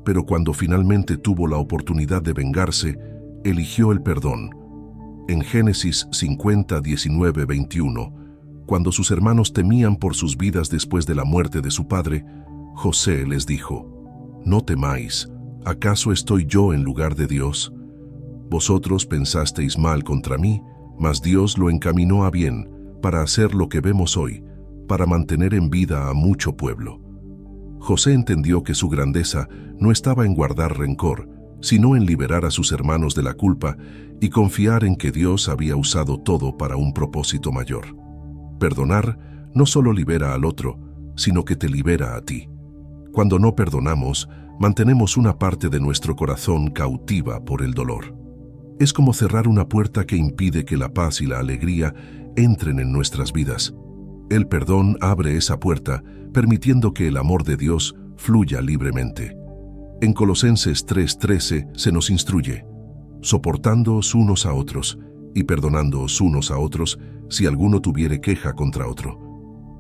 pero cuando finalmente tuvo la oportunidad de vengarse, eligió el perdón. En Génesis 50, 19, 21, cuando sus hermanos temían por sus vidas después de la muerte de su padre, José les dijo: No temáis, ¿acaso estoy yo en lugar de Dios? Vosotros pensasteis mal contra mí, mas Dios lo encaminó a bien, para hacer lo que vemos hoy, para mantener en vida a mucho pueblo. José entendió que su grandeza no estaba en guardar rencor, sino en liberar a sus hermanos de la culpa y confiar en que Dios había usado todo para un propósito mayor. Perdonar no solo libera al otro, sino que te libera a ti. Cuando no perdonamos, mantenemos una parte de nuestro corazón cautiva por el dolor. Es como cerrar una puerta que impide que la paz y la alegría entren en nuestras vidas. El perdón abre esa puerta, permitiendo que el amor de Dios fluya libremente. En Colosenses 3:13 se nos instruye: soportándoos unos a otros y perdonándoos unos a otros si alguno tuviere queja contra otro.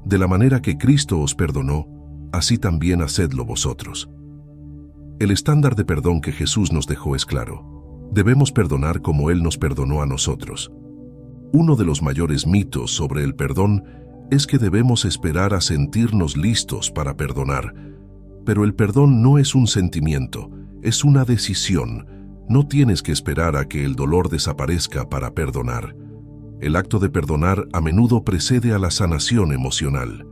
De la manera que Cristo os perdonó, así también hacedlo vosotros. El estándar de perdón que Jesús nos dejó es claro: debemos perdonar como Él nos perdonó a nosotros. Uno de los mayores mitos sobre el perdón es que debemos esperar a sentirnos listos para perdonar. Pero el perdón no es un sentimiento, es una decisión. No tienes que esperar a que el dolor desaparezca para perdonar. El acto de perdonar a menudo precede a la sanación emocional.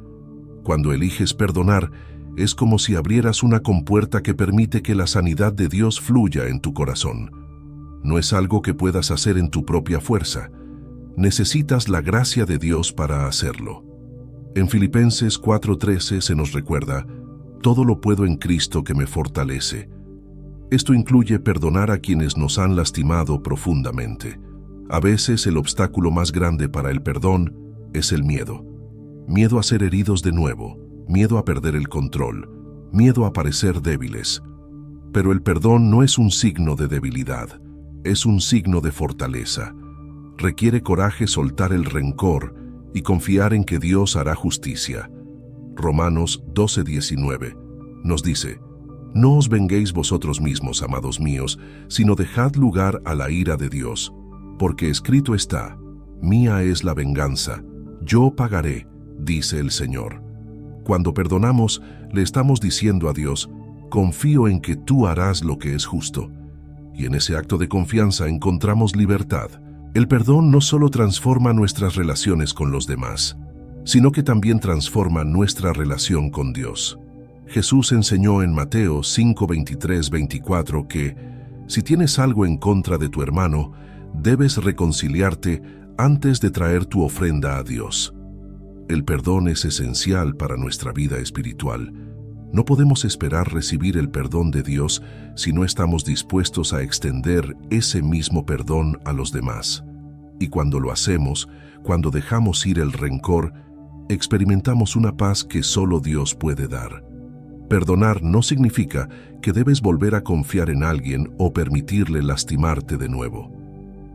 Cuando eliges perdonar, es como si abrieras una compuerta que permite que la sanidad de Dios fluya en tu corazón. No es algo que puedas hacer en tu propia fuerza. Necesitas la gracia de Dios para hacerlo. En Filipenses 4:13 se nos recuerda: todo lo puedo en Cristo que me fortalece. Esto incluye perdonar a quienes nos han lastimado profundamente. A veces el obstáculo más grande para el perdón es el miedo. Miedo a ser heridos de nuevo, miedo a perder el control, miedo a parecer débiles. Pero el perdón no es un signo de debilidad, es un signo de fortaleza. Requiere coraje soltar el rencor y confiar en que Dios hará justicia. Romanos 12:19 nos dice: No os venguéis vosotros mismos, amados míos, sino dejad lugar a la ira de Dios, porque escrito está: mía es la venganza, yo pagaré, dice el Señor. Cuando perdonamos, le estamos diciendo a Dios: confío en que tú harás lo que es justo. Y en ese acto de confianza encontramos libertad. El perdón no solo transforma nuestras relaciones con los demás, sino que también transforma nuestra relación con Dios. Jesús enseñó en Mateo 5:23-24 que, si tienes algo en contra de tu hermano, debes reconciliarte antes de traer tu ofrenda a Dios. El perdón es esencial para nuestra vida espiritual. No podemos esperar recibir el perdón de Dios si no estamos dispuestos a extender ese mismo perdón a los demás. Y cuando lo hacemos, cuando dejamos ir el rencor, experimentamos una paz que solo Dios puede dar. Perdonar no significa que debes volver a confiar en alguien o permitirle lastimarte de nuevo.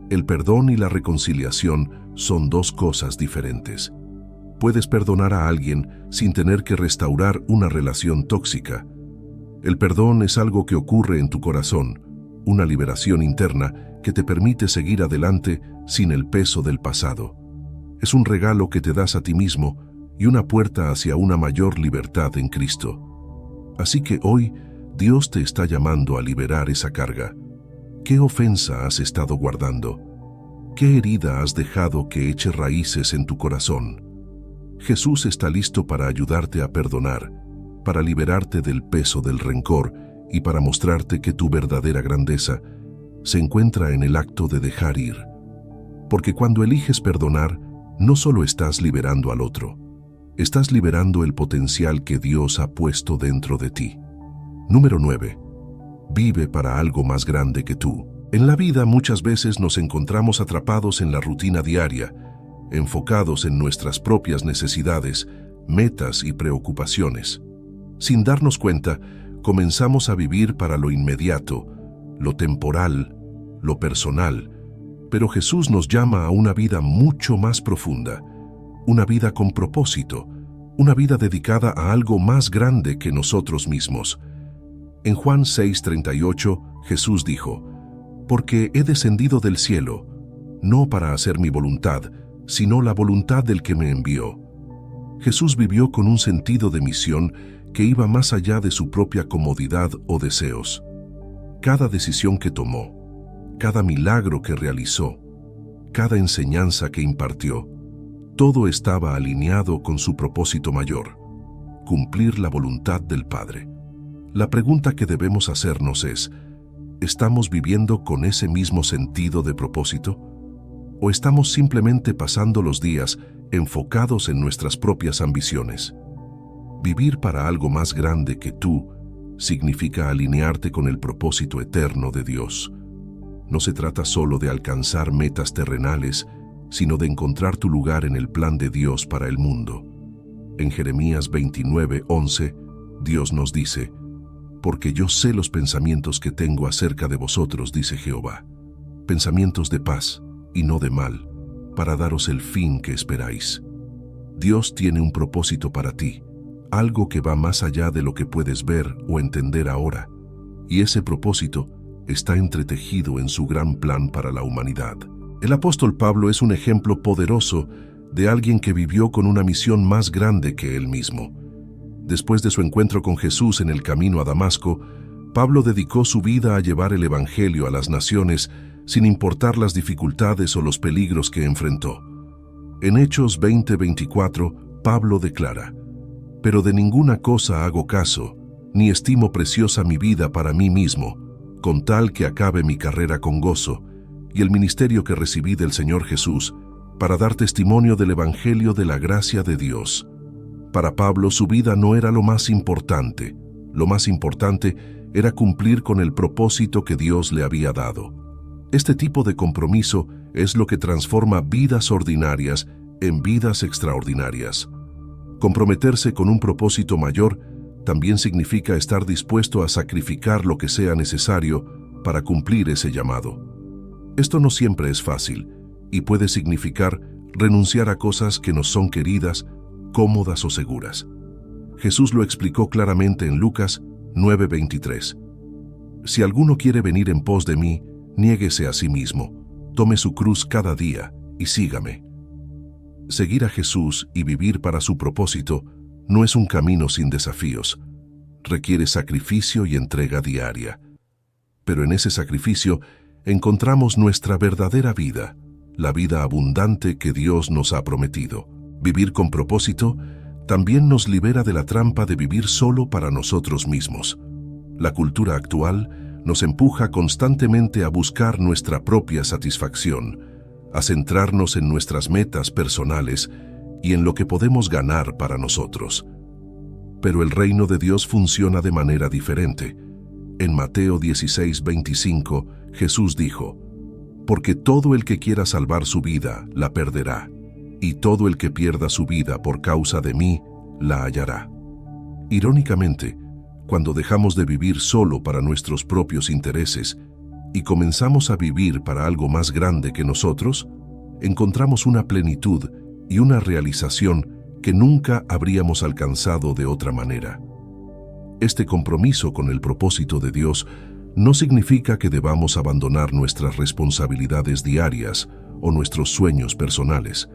El perdón y la reconciliación son dos cosas diferentes. Puedes perdonar a alguien sin tener que restaurar una relación tóxica. El perdón es algo que ocurre en tu corazón, una liberación interna que te permite seguir adelante sin el peso del pasado. Es un regalo que te das a ti mismo y una puerta hacia una mayor libertad en Cristo. Así que hoy Dios te está llamando a liberar esa carga. ¿Qué ofensa has estado guardando? ¿Qué herida has dejado que eche raíces en tu corazón? Jesús está listo para ayudarte a perdonar, para liberarte del peso del rencor y para mostrarte que tu verdadera grandeza se encuentra en el acto de dejar ir. Porque cuando eliges perdonar, no solo estás liberando al otro, estás liberando el potencial que Dios ha puesto dentro de ti. Número 9. Vive para algo más grande que tú. En la vida muchas veces nos encontramos atrapados en la rutina diaria, enfocados en nuestras propias necesidades, metas y preocupaciones. Sin darnos cuenta, comenzamos a vivir para lo inmediato, lo temporal, lo personal. Pero Jesús nos llama a una vida mucho más profunda, una vida con propósito, una vida dedicada a algo más grande que nosotros mismos. En Juan 6:38, Jesús dijo: porque he descendido del cielo, no para hacer mi voluntad, sino la voluntad del que me envió. Jesús vivió con un sentido de misión que iba más allá de su propia comodidad o deseos. Cada decisión que tomó, cada milagro que realizó, cada enseñanza que impartió, todo estaba alineado con su propósito mayor: cumplir la voluntad del Padre. La pregunta que debemos hacernos es: ¿estamos viviendo con ese mismo sentido de propósito? ¿O estamos simplemente pasando los días enfocados en nuestras propias ambiciones? Vivir para algo más grande que tú significa alinearte con el propósito eterno de Dios. No se trata solo de alcanzar metas terrenales, sino de encontrar tu lugar en el plan de Dios para el mundo. En Jeremías 29:11, Dios nos dice: porque yo sé los pensamientos que tengo acerca de vosotros, dice Jehová, pensamientos de paz y no de mal, para daros el fin que esperáis. Dios tiene un propósito para ti, algo que va más allá de lo que puedes ver o entender ahora, y ese propósito está entretejido en su gran plan para la humanidad. El apóstol Pablo es un ejemplo poderoso de alguien que vivió con una misión más grande que él mismo. Después de su encuentro con Jesús en el camino a Damasco, Pablo dedicó su vida a llevar el Evangelio a las naciones sin importar las dificultades o los peligros que enfrentó. En Hechos 20:24, Pablo declara: pero de ninguna cosa hago caso, ni estimo preciosa mi vida para mí mismo, con tal que acabe mi carrera con gozo, y el ministerio que recibí del Señor Jesús, para dar testimonio del Evangelio de la gracia de Dios. Para Pablo, su vida no era lo más importante. Lo más importante era cumplir con el propósito que Dios le había dado. Este tipo de compromiso es lo que transforma vidas ordinarias en vidas extraordinarias. Comprometerse con un propósito mayor también significa estar dispuesto a sacrificar lo que sea necesario para cumplir ese llamado. Esto no siempre es fácil y puede significar renunciar a cosas que nos son queridas, cómodas o seguras. Jesús lo explicó claramente en Lucas 9:23. Si alguno quiere venir en pos de mí, niéguese a sí mismo, tome su cruz cada día y sígame. Seguir a Jesús y vivir para su propósito no es un camino sin desafíos. Requiere sacrificio y entrega diaria. Pero en ese sacrificio encontramos nuestra verdadera vida, la vida abundante que Dios nos ha prometido. Vivir con propósito también nos libera de la trampa de vivir solo para nosotros mismos. La cultura actual nos empuja constantemente a buscar nuestra propia satisfacción, a centrarnos en nuestras metas personales y en lo que podemos ganar para nosotros. Pero el reino de Dios funciona de manera diferente. En Mateo 16:25, Jesús dijo: «Porque todo el que quiera salvar su vida, la perderá, y todo el que pierda su vida por causa de mí, la hallará». Irónicamente, cuando dejamos de vivir solo para nuestros propios intereses y comenzamos a vivir para algo más grande que nosotros, encontramos una plenitud y una realización que nunca habríamos alcanzado de otra manera. Este compromiso con el propósito de Dios no significa que debamos abandonar nuestras responsabilidades diarias o nuestros sueños personales.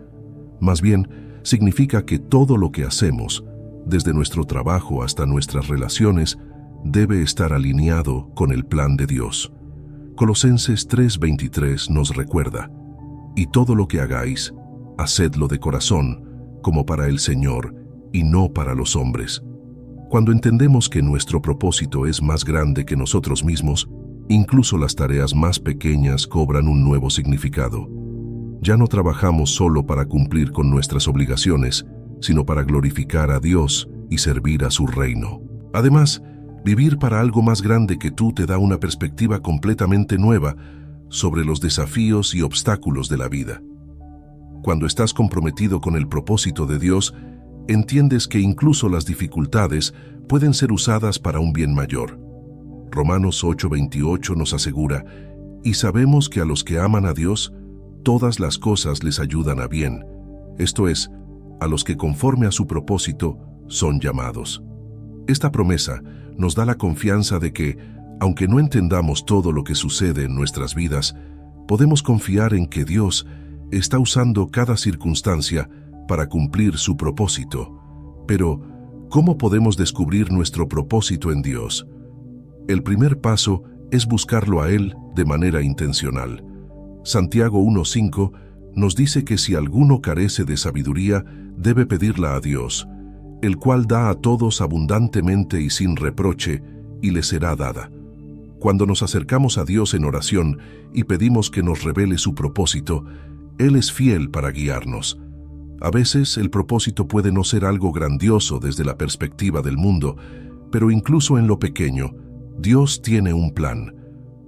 Más bien, significa que todo lo que hacemos, desde nuestro trabajo hasta nuestras relaciones, debe estar alineado con el plan de Dios. Colosenses 3:23 nos recuerda: «Y todo lo que hagáis, hacedlo de corazón, como para el Señor, y no para los hombres». Cuando entendemos que nuestro propósito es más grande que nosotros mismos, incluso las tareas más pequeñas cobran un nuevo significado. Ya no trabajamos solo para cumplir con nuestras obligaciones, sino para glorificar a Dios y servir a su reino. Además, vivir para algo más grande que tú te da una perspectiva completamente nueva sobre los desafíos y obstáculos de la vida. Cuando estás comprometido con el propósito de Dios, entiendes que incluso las dificultades pueden ser usadas para un bien mayor. Romanos 8:28 nos asegura: «Y sabemos que a los que aman a Dios, todas las cosas les ayudan a bien, esto es, a los que conforme a su propósito son llamados». Esta promesa nos da la confianza de que, aunque no entendamos todo lo que sucede en nuestras vidas, podemos confiar en que Dios está usando cada circunstancia para cumplir su propósito. Pero, ¿cómo podemos descubrir nuestro propósito en Dios? El primer paso es buscarlo a Él de manera intencional. Santiago 1:5 nos dice que si alguno carece de sabiduría, debe pedirla a Dios, el cual da a todos abundantemente y sin reproche, y le será dada. Cuando nos acercamos a Dios en oración y pedimos que nos revele su propósito, Él es fiel para guiarnos. A veces el propósito puede no ser algo grandioso desde la perspectiva del mundo, pero incluso en lo pequeño, Dios tiene un plan.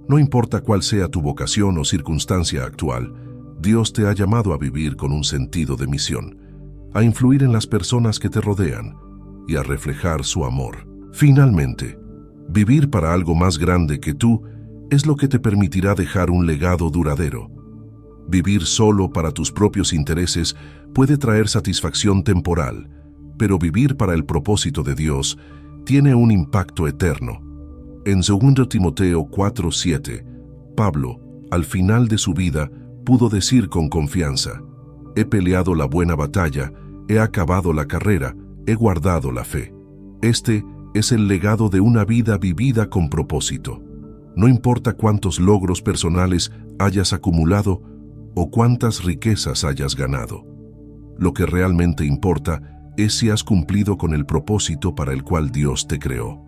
No importa cuál sea tu vocación o circunstancia actual, Dios te ha llamado a vivir con un sentido de misión, a influir en las personas que te rodean y a reflejar su amor. Finalmente, vivir para algo más grande que tú es lo que te permitirá dejar un legado duradero. Vivir solo para tus propios intereses puede traer satisfacción temporal, pero vivir para el propósito de Dios tiene un impacto eterno. En 2 Timoteo 4:7, Pablo, al final de su vida, pudo decir con confianza: «He peleado la buena batalla, he acabado la carrera, he guardado la fe». Este es el legado de una vida vivida con propósito. No importa cuántos logros personales hayas acumulado o cuántas riquezas hayas ganado. Lo que realmente importa es si has cumplido con el propósito para el cual Dios te creó.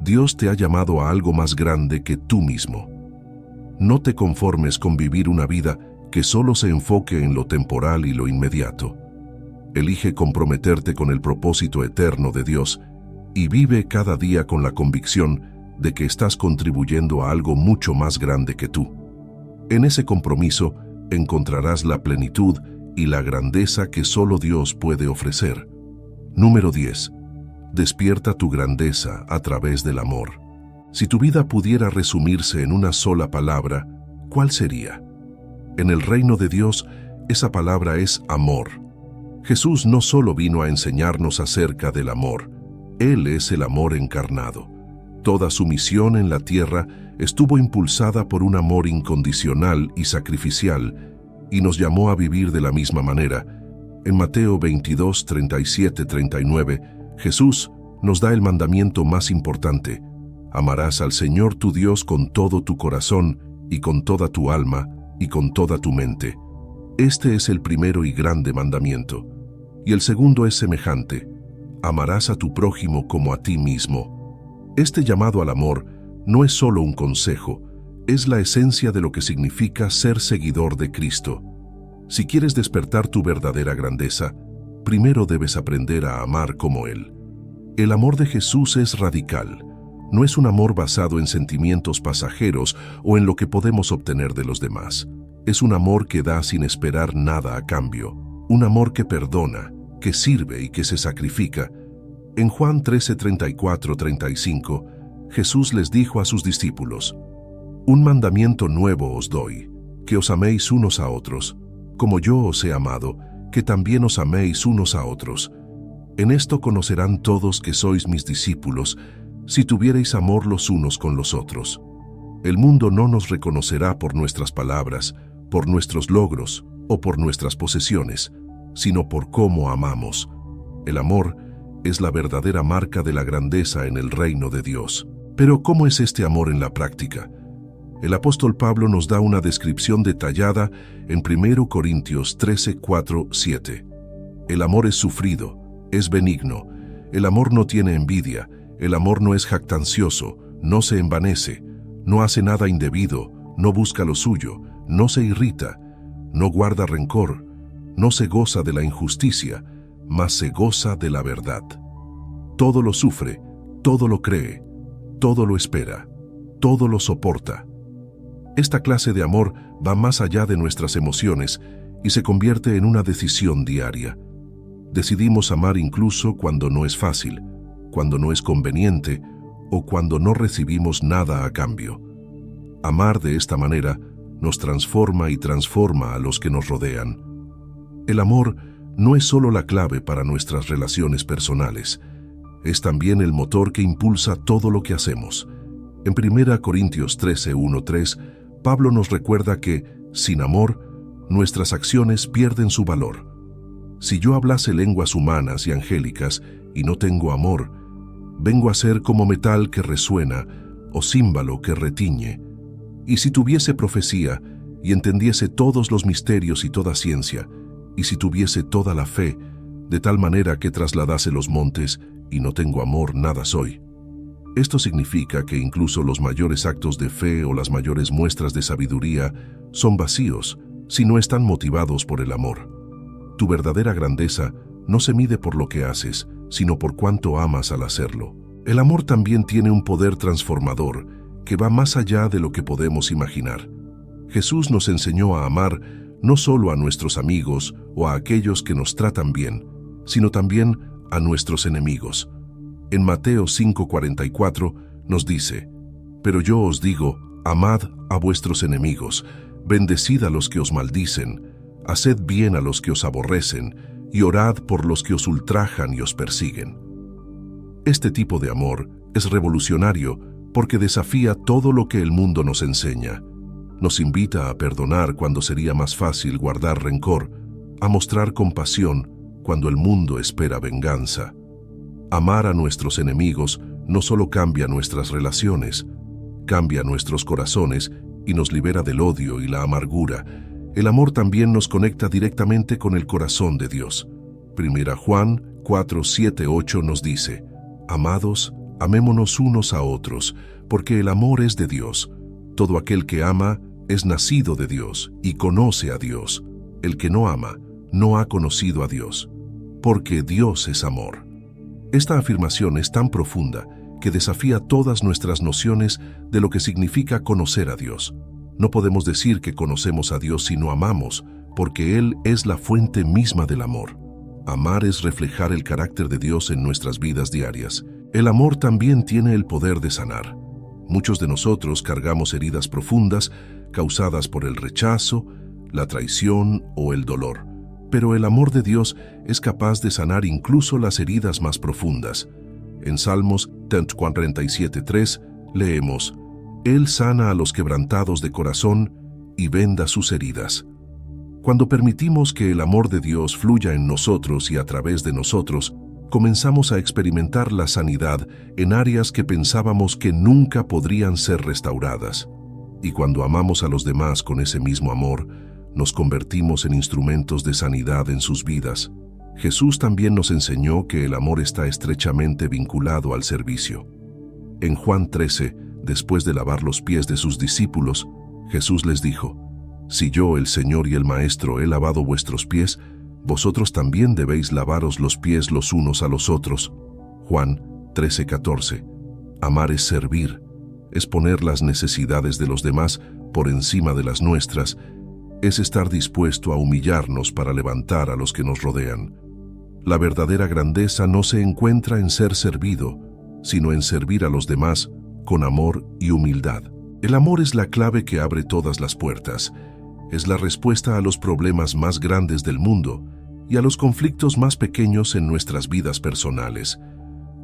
Dios te ha llamado a algo más grande que tú mismo. No te conformes con vivir una vida que solo se enfoque en lo temporal y lo inmediato. Elige comprometerte con el propósito eterno de Dios y vive cada día con la convicción de que estás contribuyendo a algo mucho más grande que tú. En ese compromiso encontrarás la plenitud y la grandeza que solo Dios puede ofrecer. Número 10. Despierta tu grandeza a través del amor. Si tu vida pudiera resumirse en una sola palabra, ¿cuál sería? En el reino de Dios, esa palabra es amor. Jesús no solo vino a enseñarnos acerca del amor, Él es el amor encarnado. Toda su misión en la tierra estuvo impulsada por un amor incondicional y sacrificial, y nos llamó a vivir de la misma manera. En Mateo 22, 37, 39, Jesús nos da el mandamiento más importante: amarás al Señor tu Dios con todo tu corazón, y con toda tu alma, y con toda tu mente. Este es el primero y grande mandamiento. Y el segundo es semejante: amarás a tu prójimo como a ti mismo. Este llamado al amor no es solo un consejo, es la esencia de lo que significa ser seguidor de Cristo. Si quieres despertar tu verdadera grandeza, primero debes aprender a amar como Él. El amor de Jesús es radical. No es un amor basado en sentimientos pasajeros o en lo que podemos obtener de los demás. Es un amor que da sin esperar nada a cambio. Un amor que perdona, que sirve y que se sacrifica. En Juan 13, 34, 35, Jesús les dijo a sus discípulos: un mandamiento nuevo os doy, que os améis unos a otros, como yo os he amado, que también os améis unos a otros. En esto conocerán todos que sois mis discípulos, si tuvierais amor los unos con los otros. El mundo no nos reconocerá por nuestras palabras, por nuestros logros o por nuestras posesiones, sino por cómo amamos. El amor es la verdadera marca de la grandeza en el reino de Dios. Pero ¿cómo es este amor en la práctica? El apóstol Pablo nos da una descripción detallada en 1 Corintios 13, 4, 7. El amor es sufrido, es benigno, el amor no tiene envidia, el amor no es jactancioso, no se envanece, no hace nada indebido, no busca lo suyo, no se irrita, no guarda rencor, no se goza de la injusticia, mas se goza de la verdad. Todo lo sufre, todo lo cree, todo lo espera, todo lo soporta. Esta clase de amor va más allá de nuestras emociones y se convierte en una decisión diaria. Decidimos amar incluso cuando no es fácil, cuando no es conveniente o cuando no recibimos nada a cambio. Amar de esta manera nos transforma y transforma a los que nos rodean. El amor no es solo la clave para nuestras relaciones personales, es también el motor que impulsa todo lo que hacemos. En 1 Corintios 13, 1, 3, Pablo nos recuerda que, sin amor, nuestras acciones pierden su valor. Si yo hablase lenguas humanas y angélicas y no tengo amor, vengo a ser como metal que resuena o címbalo que retiñe. Y si tuviese profecía y entendiese todos los misterios y toda ciencia, y si tuviese toda la fe, de tal manera que trasladase los montes, y no tengo amor, nada soy. Esto significa que incluso los mayores actos de fe o las mayores muestras de sabiduría son vacíos si no están motivados por el amor. Tu verdadera grandeza no se mide por lo que haces, sino por cuánto amas al hacerlo. El amor también tiene un poder transformador que va más allá de lo que podemos imaginar. Jesús nos enseñó a amar no solo a nuestros amigos o a aquellos que nos tratan bien, sino también a nuestros enemigos. En Mateo 5:44 nos dice: pero yo os digo, amad a vuestros enemigos, bendecid a los que os maldicen, haced bien a los que os aborrecen, y orad por los que os ultrajan y os persiguen. Este tipo de amor es revolucionario porque desafía todo lo que el mundo nos enseña. Nos invita a perdonar cuando sería más fácil guardar rencor, a mostrar compasión cuando el mundo espera venganza. Amar a nuestros enemigos no solo cambia nuestras relaciones, cambia nuestros corazones y nos libera del odio y la amargura. El amor también nos conecta directamente con el corazón de Dios. 1 Juan 4, 7, 8 nos dice: amados, amémonos unos a otros, porque el amor es de Dios. Todo aquel que ama es nacido de Dios y conoce a Dios. El que no ama no ha conocido a Dios, porque Dios es amor. Esta afirmación es tan profunda que desafía todas nuestras nociones de lo que significa conocer a Dios. No podemos decir que conocemos a Dios si no amamos, porque Él es la fuente misma del amor. Amar es reflejar el carácter de Dios en nuestras vidas diarias. El amor también tiene el poder de sanar. Muchos de nosotros cargamos heridas profundas causadas por el rechazo, la traición o el dolor. Pero el amor de Dios es capaz de sanar incluso las heridas más profundas. En Salmos 147:3 leemos: Él sana a los quebrantados de corazón y venda sus heridas. Cuando permitimos que el amor de Dios fluya en nosotros y a través de nosotros, comenzamos a experimentar la sanidad en áreas que pensábamos que nunca podrían ser restauradas. Y cuando amamos a los demás con ese mismo amor, nos convertimos en instrumentos de sanidad en sus vidas. Jesús también nos enseñó que el amor está estrechamente vinculado al servicio. En Juan 13, después de lavar los pies de sus discípulos, Jesús les dijo: Si yo, el Señor y el Maestro, he lavado vuestros pies, vosotros también debéis lavaros los pies los unos a los otros. Juan 13:14. Amar es servir, es poner las necesidades de los demás por encima de las nuestras, es estar dispuesto a humillarnos para levantar a los que nos rodean. La verdadera grandeza no se encuentra en ser servido, sino en servir a los demás con amor y humildad. El amor es la clave que abre todas las puertas. Es la respuesta a los problemas más grandes del mundo y a los conflictos más pequeños en nuestras vidas personales.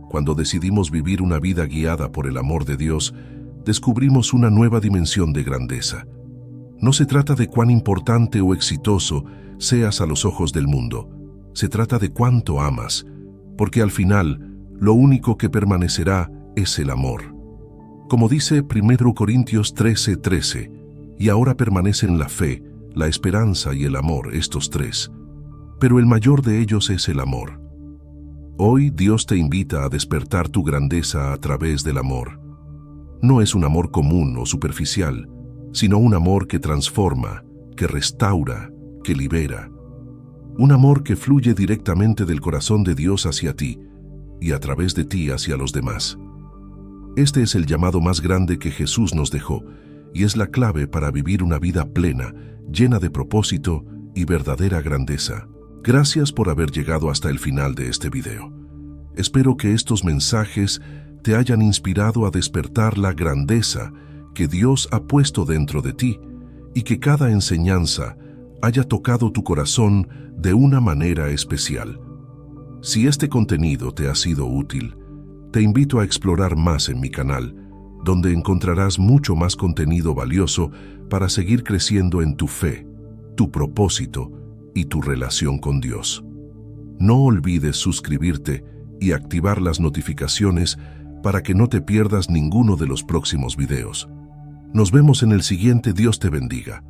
Cuando decidimos vivir una vida guiada por el amor de Dios, descubrimos una nueva dimensión de grandeza. No se trata de cuán importante o exitoso seas a los ojos del mundo. Se trata de cuánto amas, porque al final, lo único que permanecerá es el amor. Como dice 1 Corintios 13:13, y ahora permanecen la fe, la esperanza y el amor, estos tres. Pero el mayor de ellos es el amor. Hoy Dios te invita a despertar tu grandeza a través del amor. No es un amor común o superficial, sino un amor que transforma, que restaura, que libera. Un amor que fluye directamente del corazón de Dios hacia ti y a través de ti hacia los demás. Este es el llamado más grande que Jesús nos dejó y es la clave para vivir una vida plena, llena de propósito y verdadera grandeza. Gracias por haber llegado hasta el final de este video. Espero que estos mensajes te hayan inspirado a despertar la grandeza que Dios ha puesto dentro de ti y que cada enseñanza haya tocado tu corazón de una manera especial. Si este contenido te ha sido útil, te invito a explorar más en mi canal, donde encontrarás mucho más contenido valioso para seguir creciendo en tu fe, tu propósito y tu relación con Dios. No olvides suscribirte y activar las notificaciones para que no te pierdas ninguno de los próximos videos. Nos vemos en el siguiente. Dios te bendiga.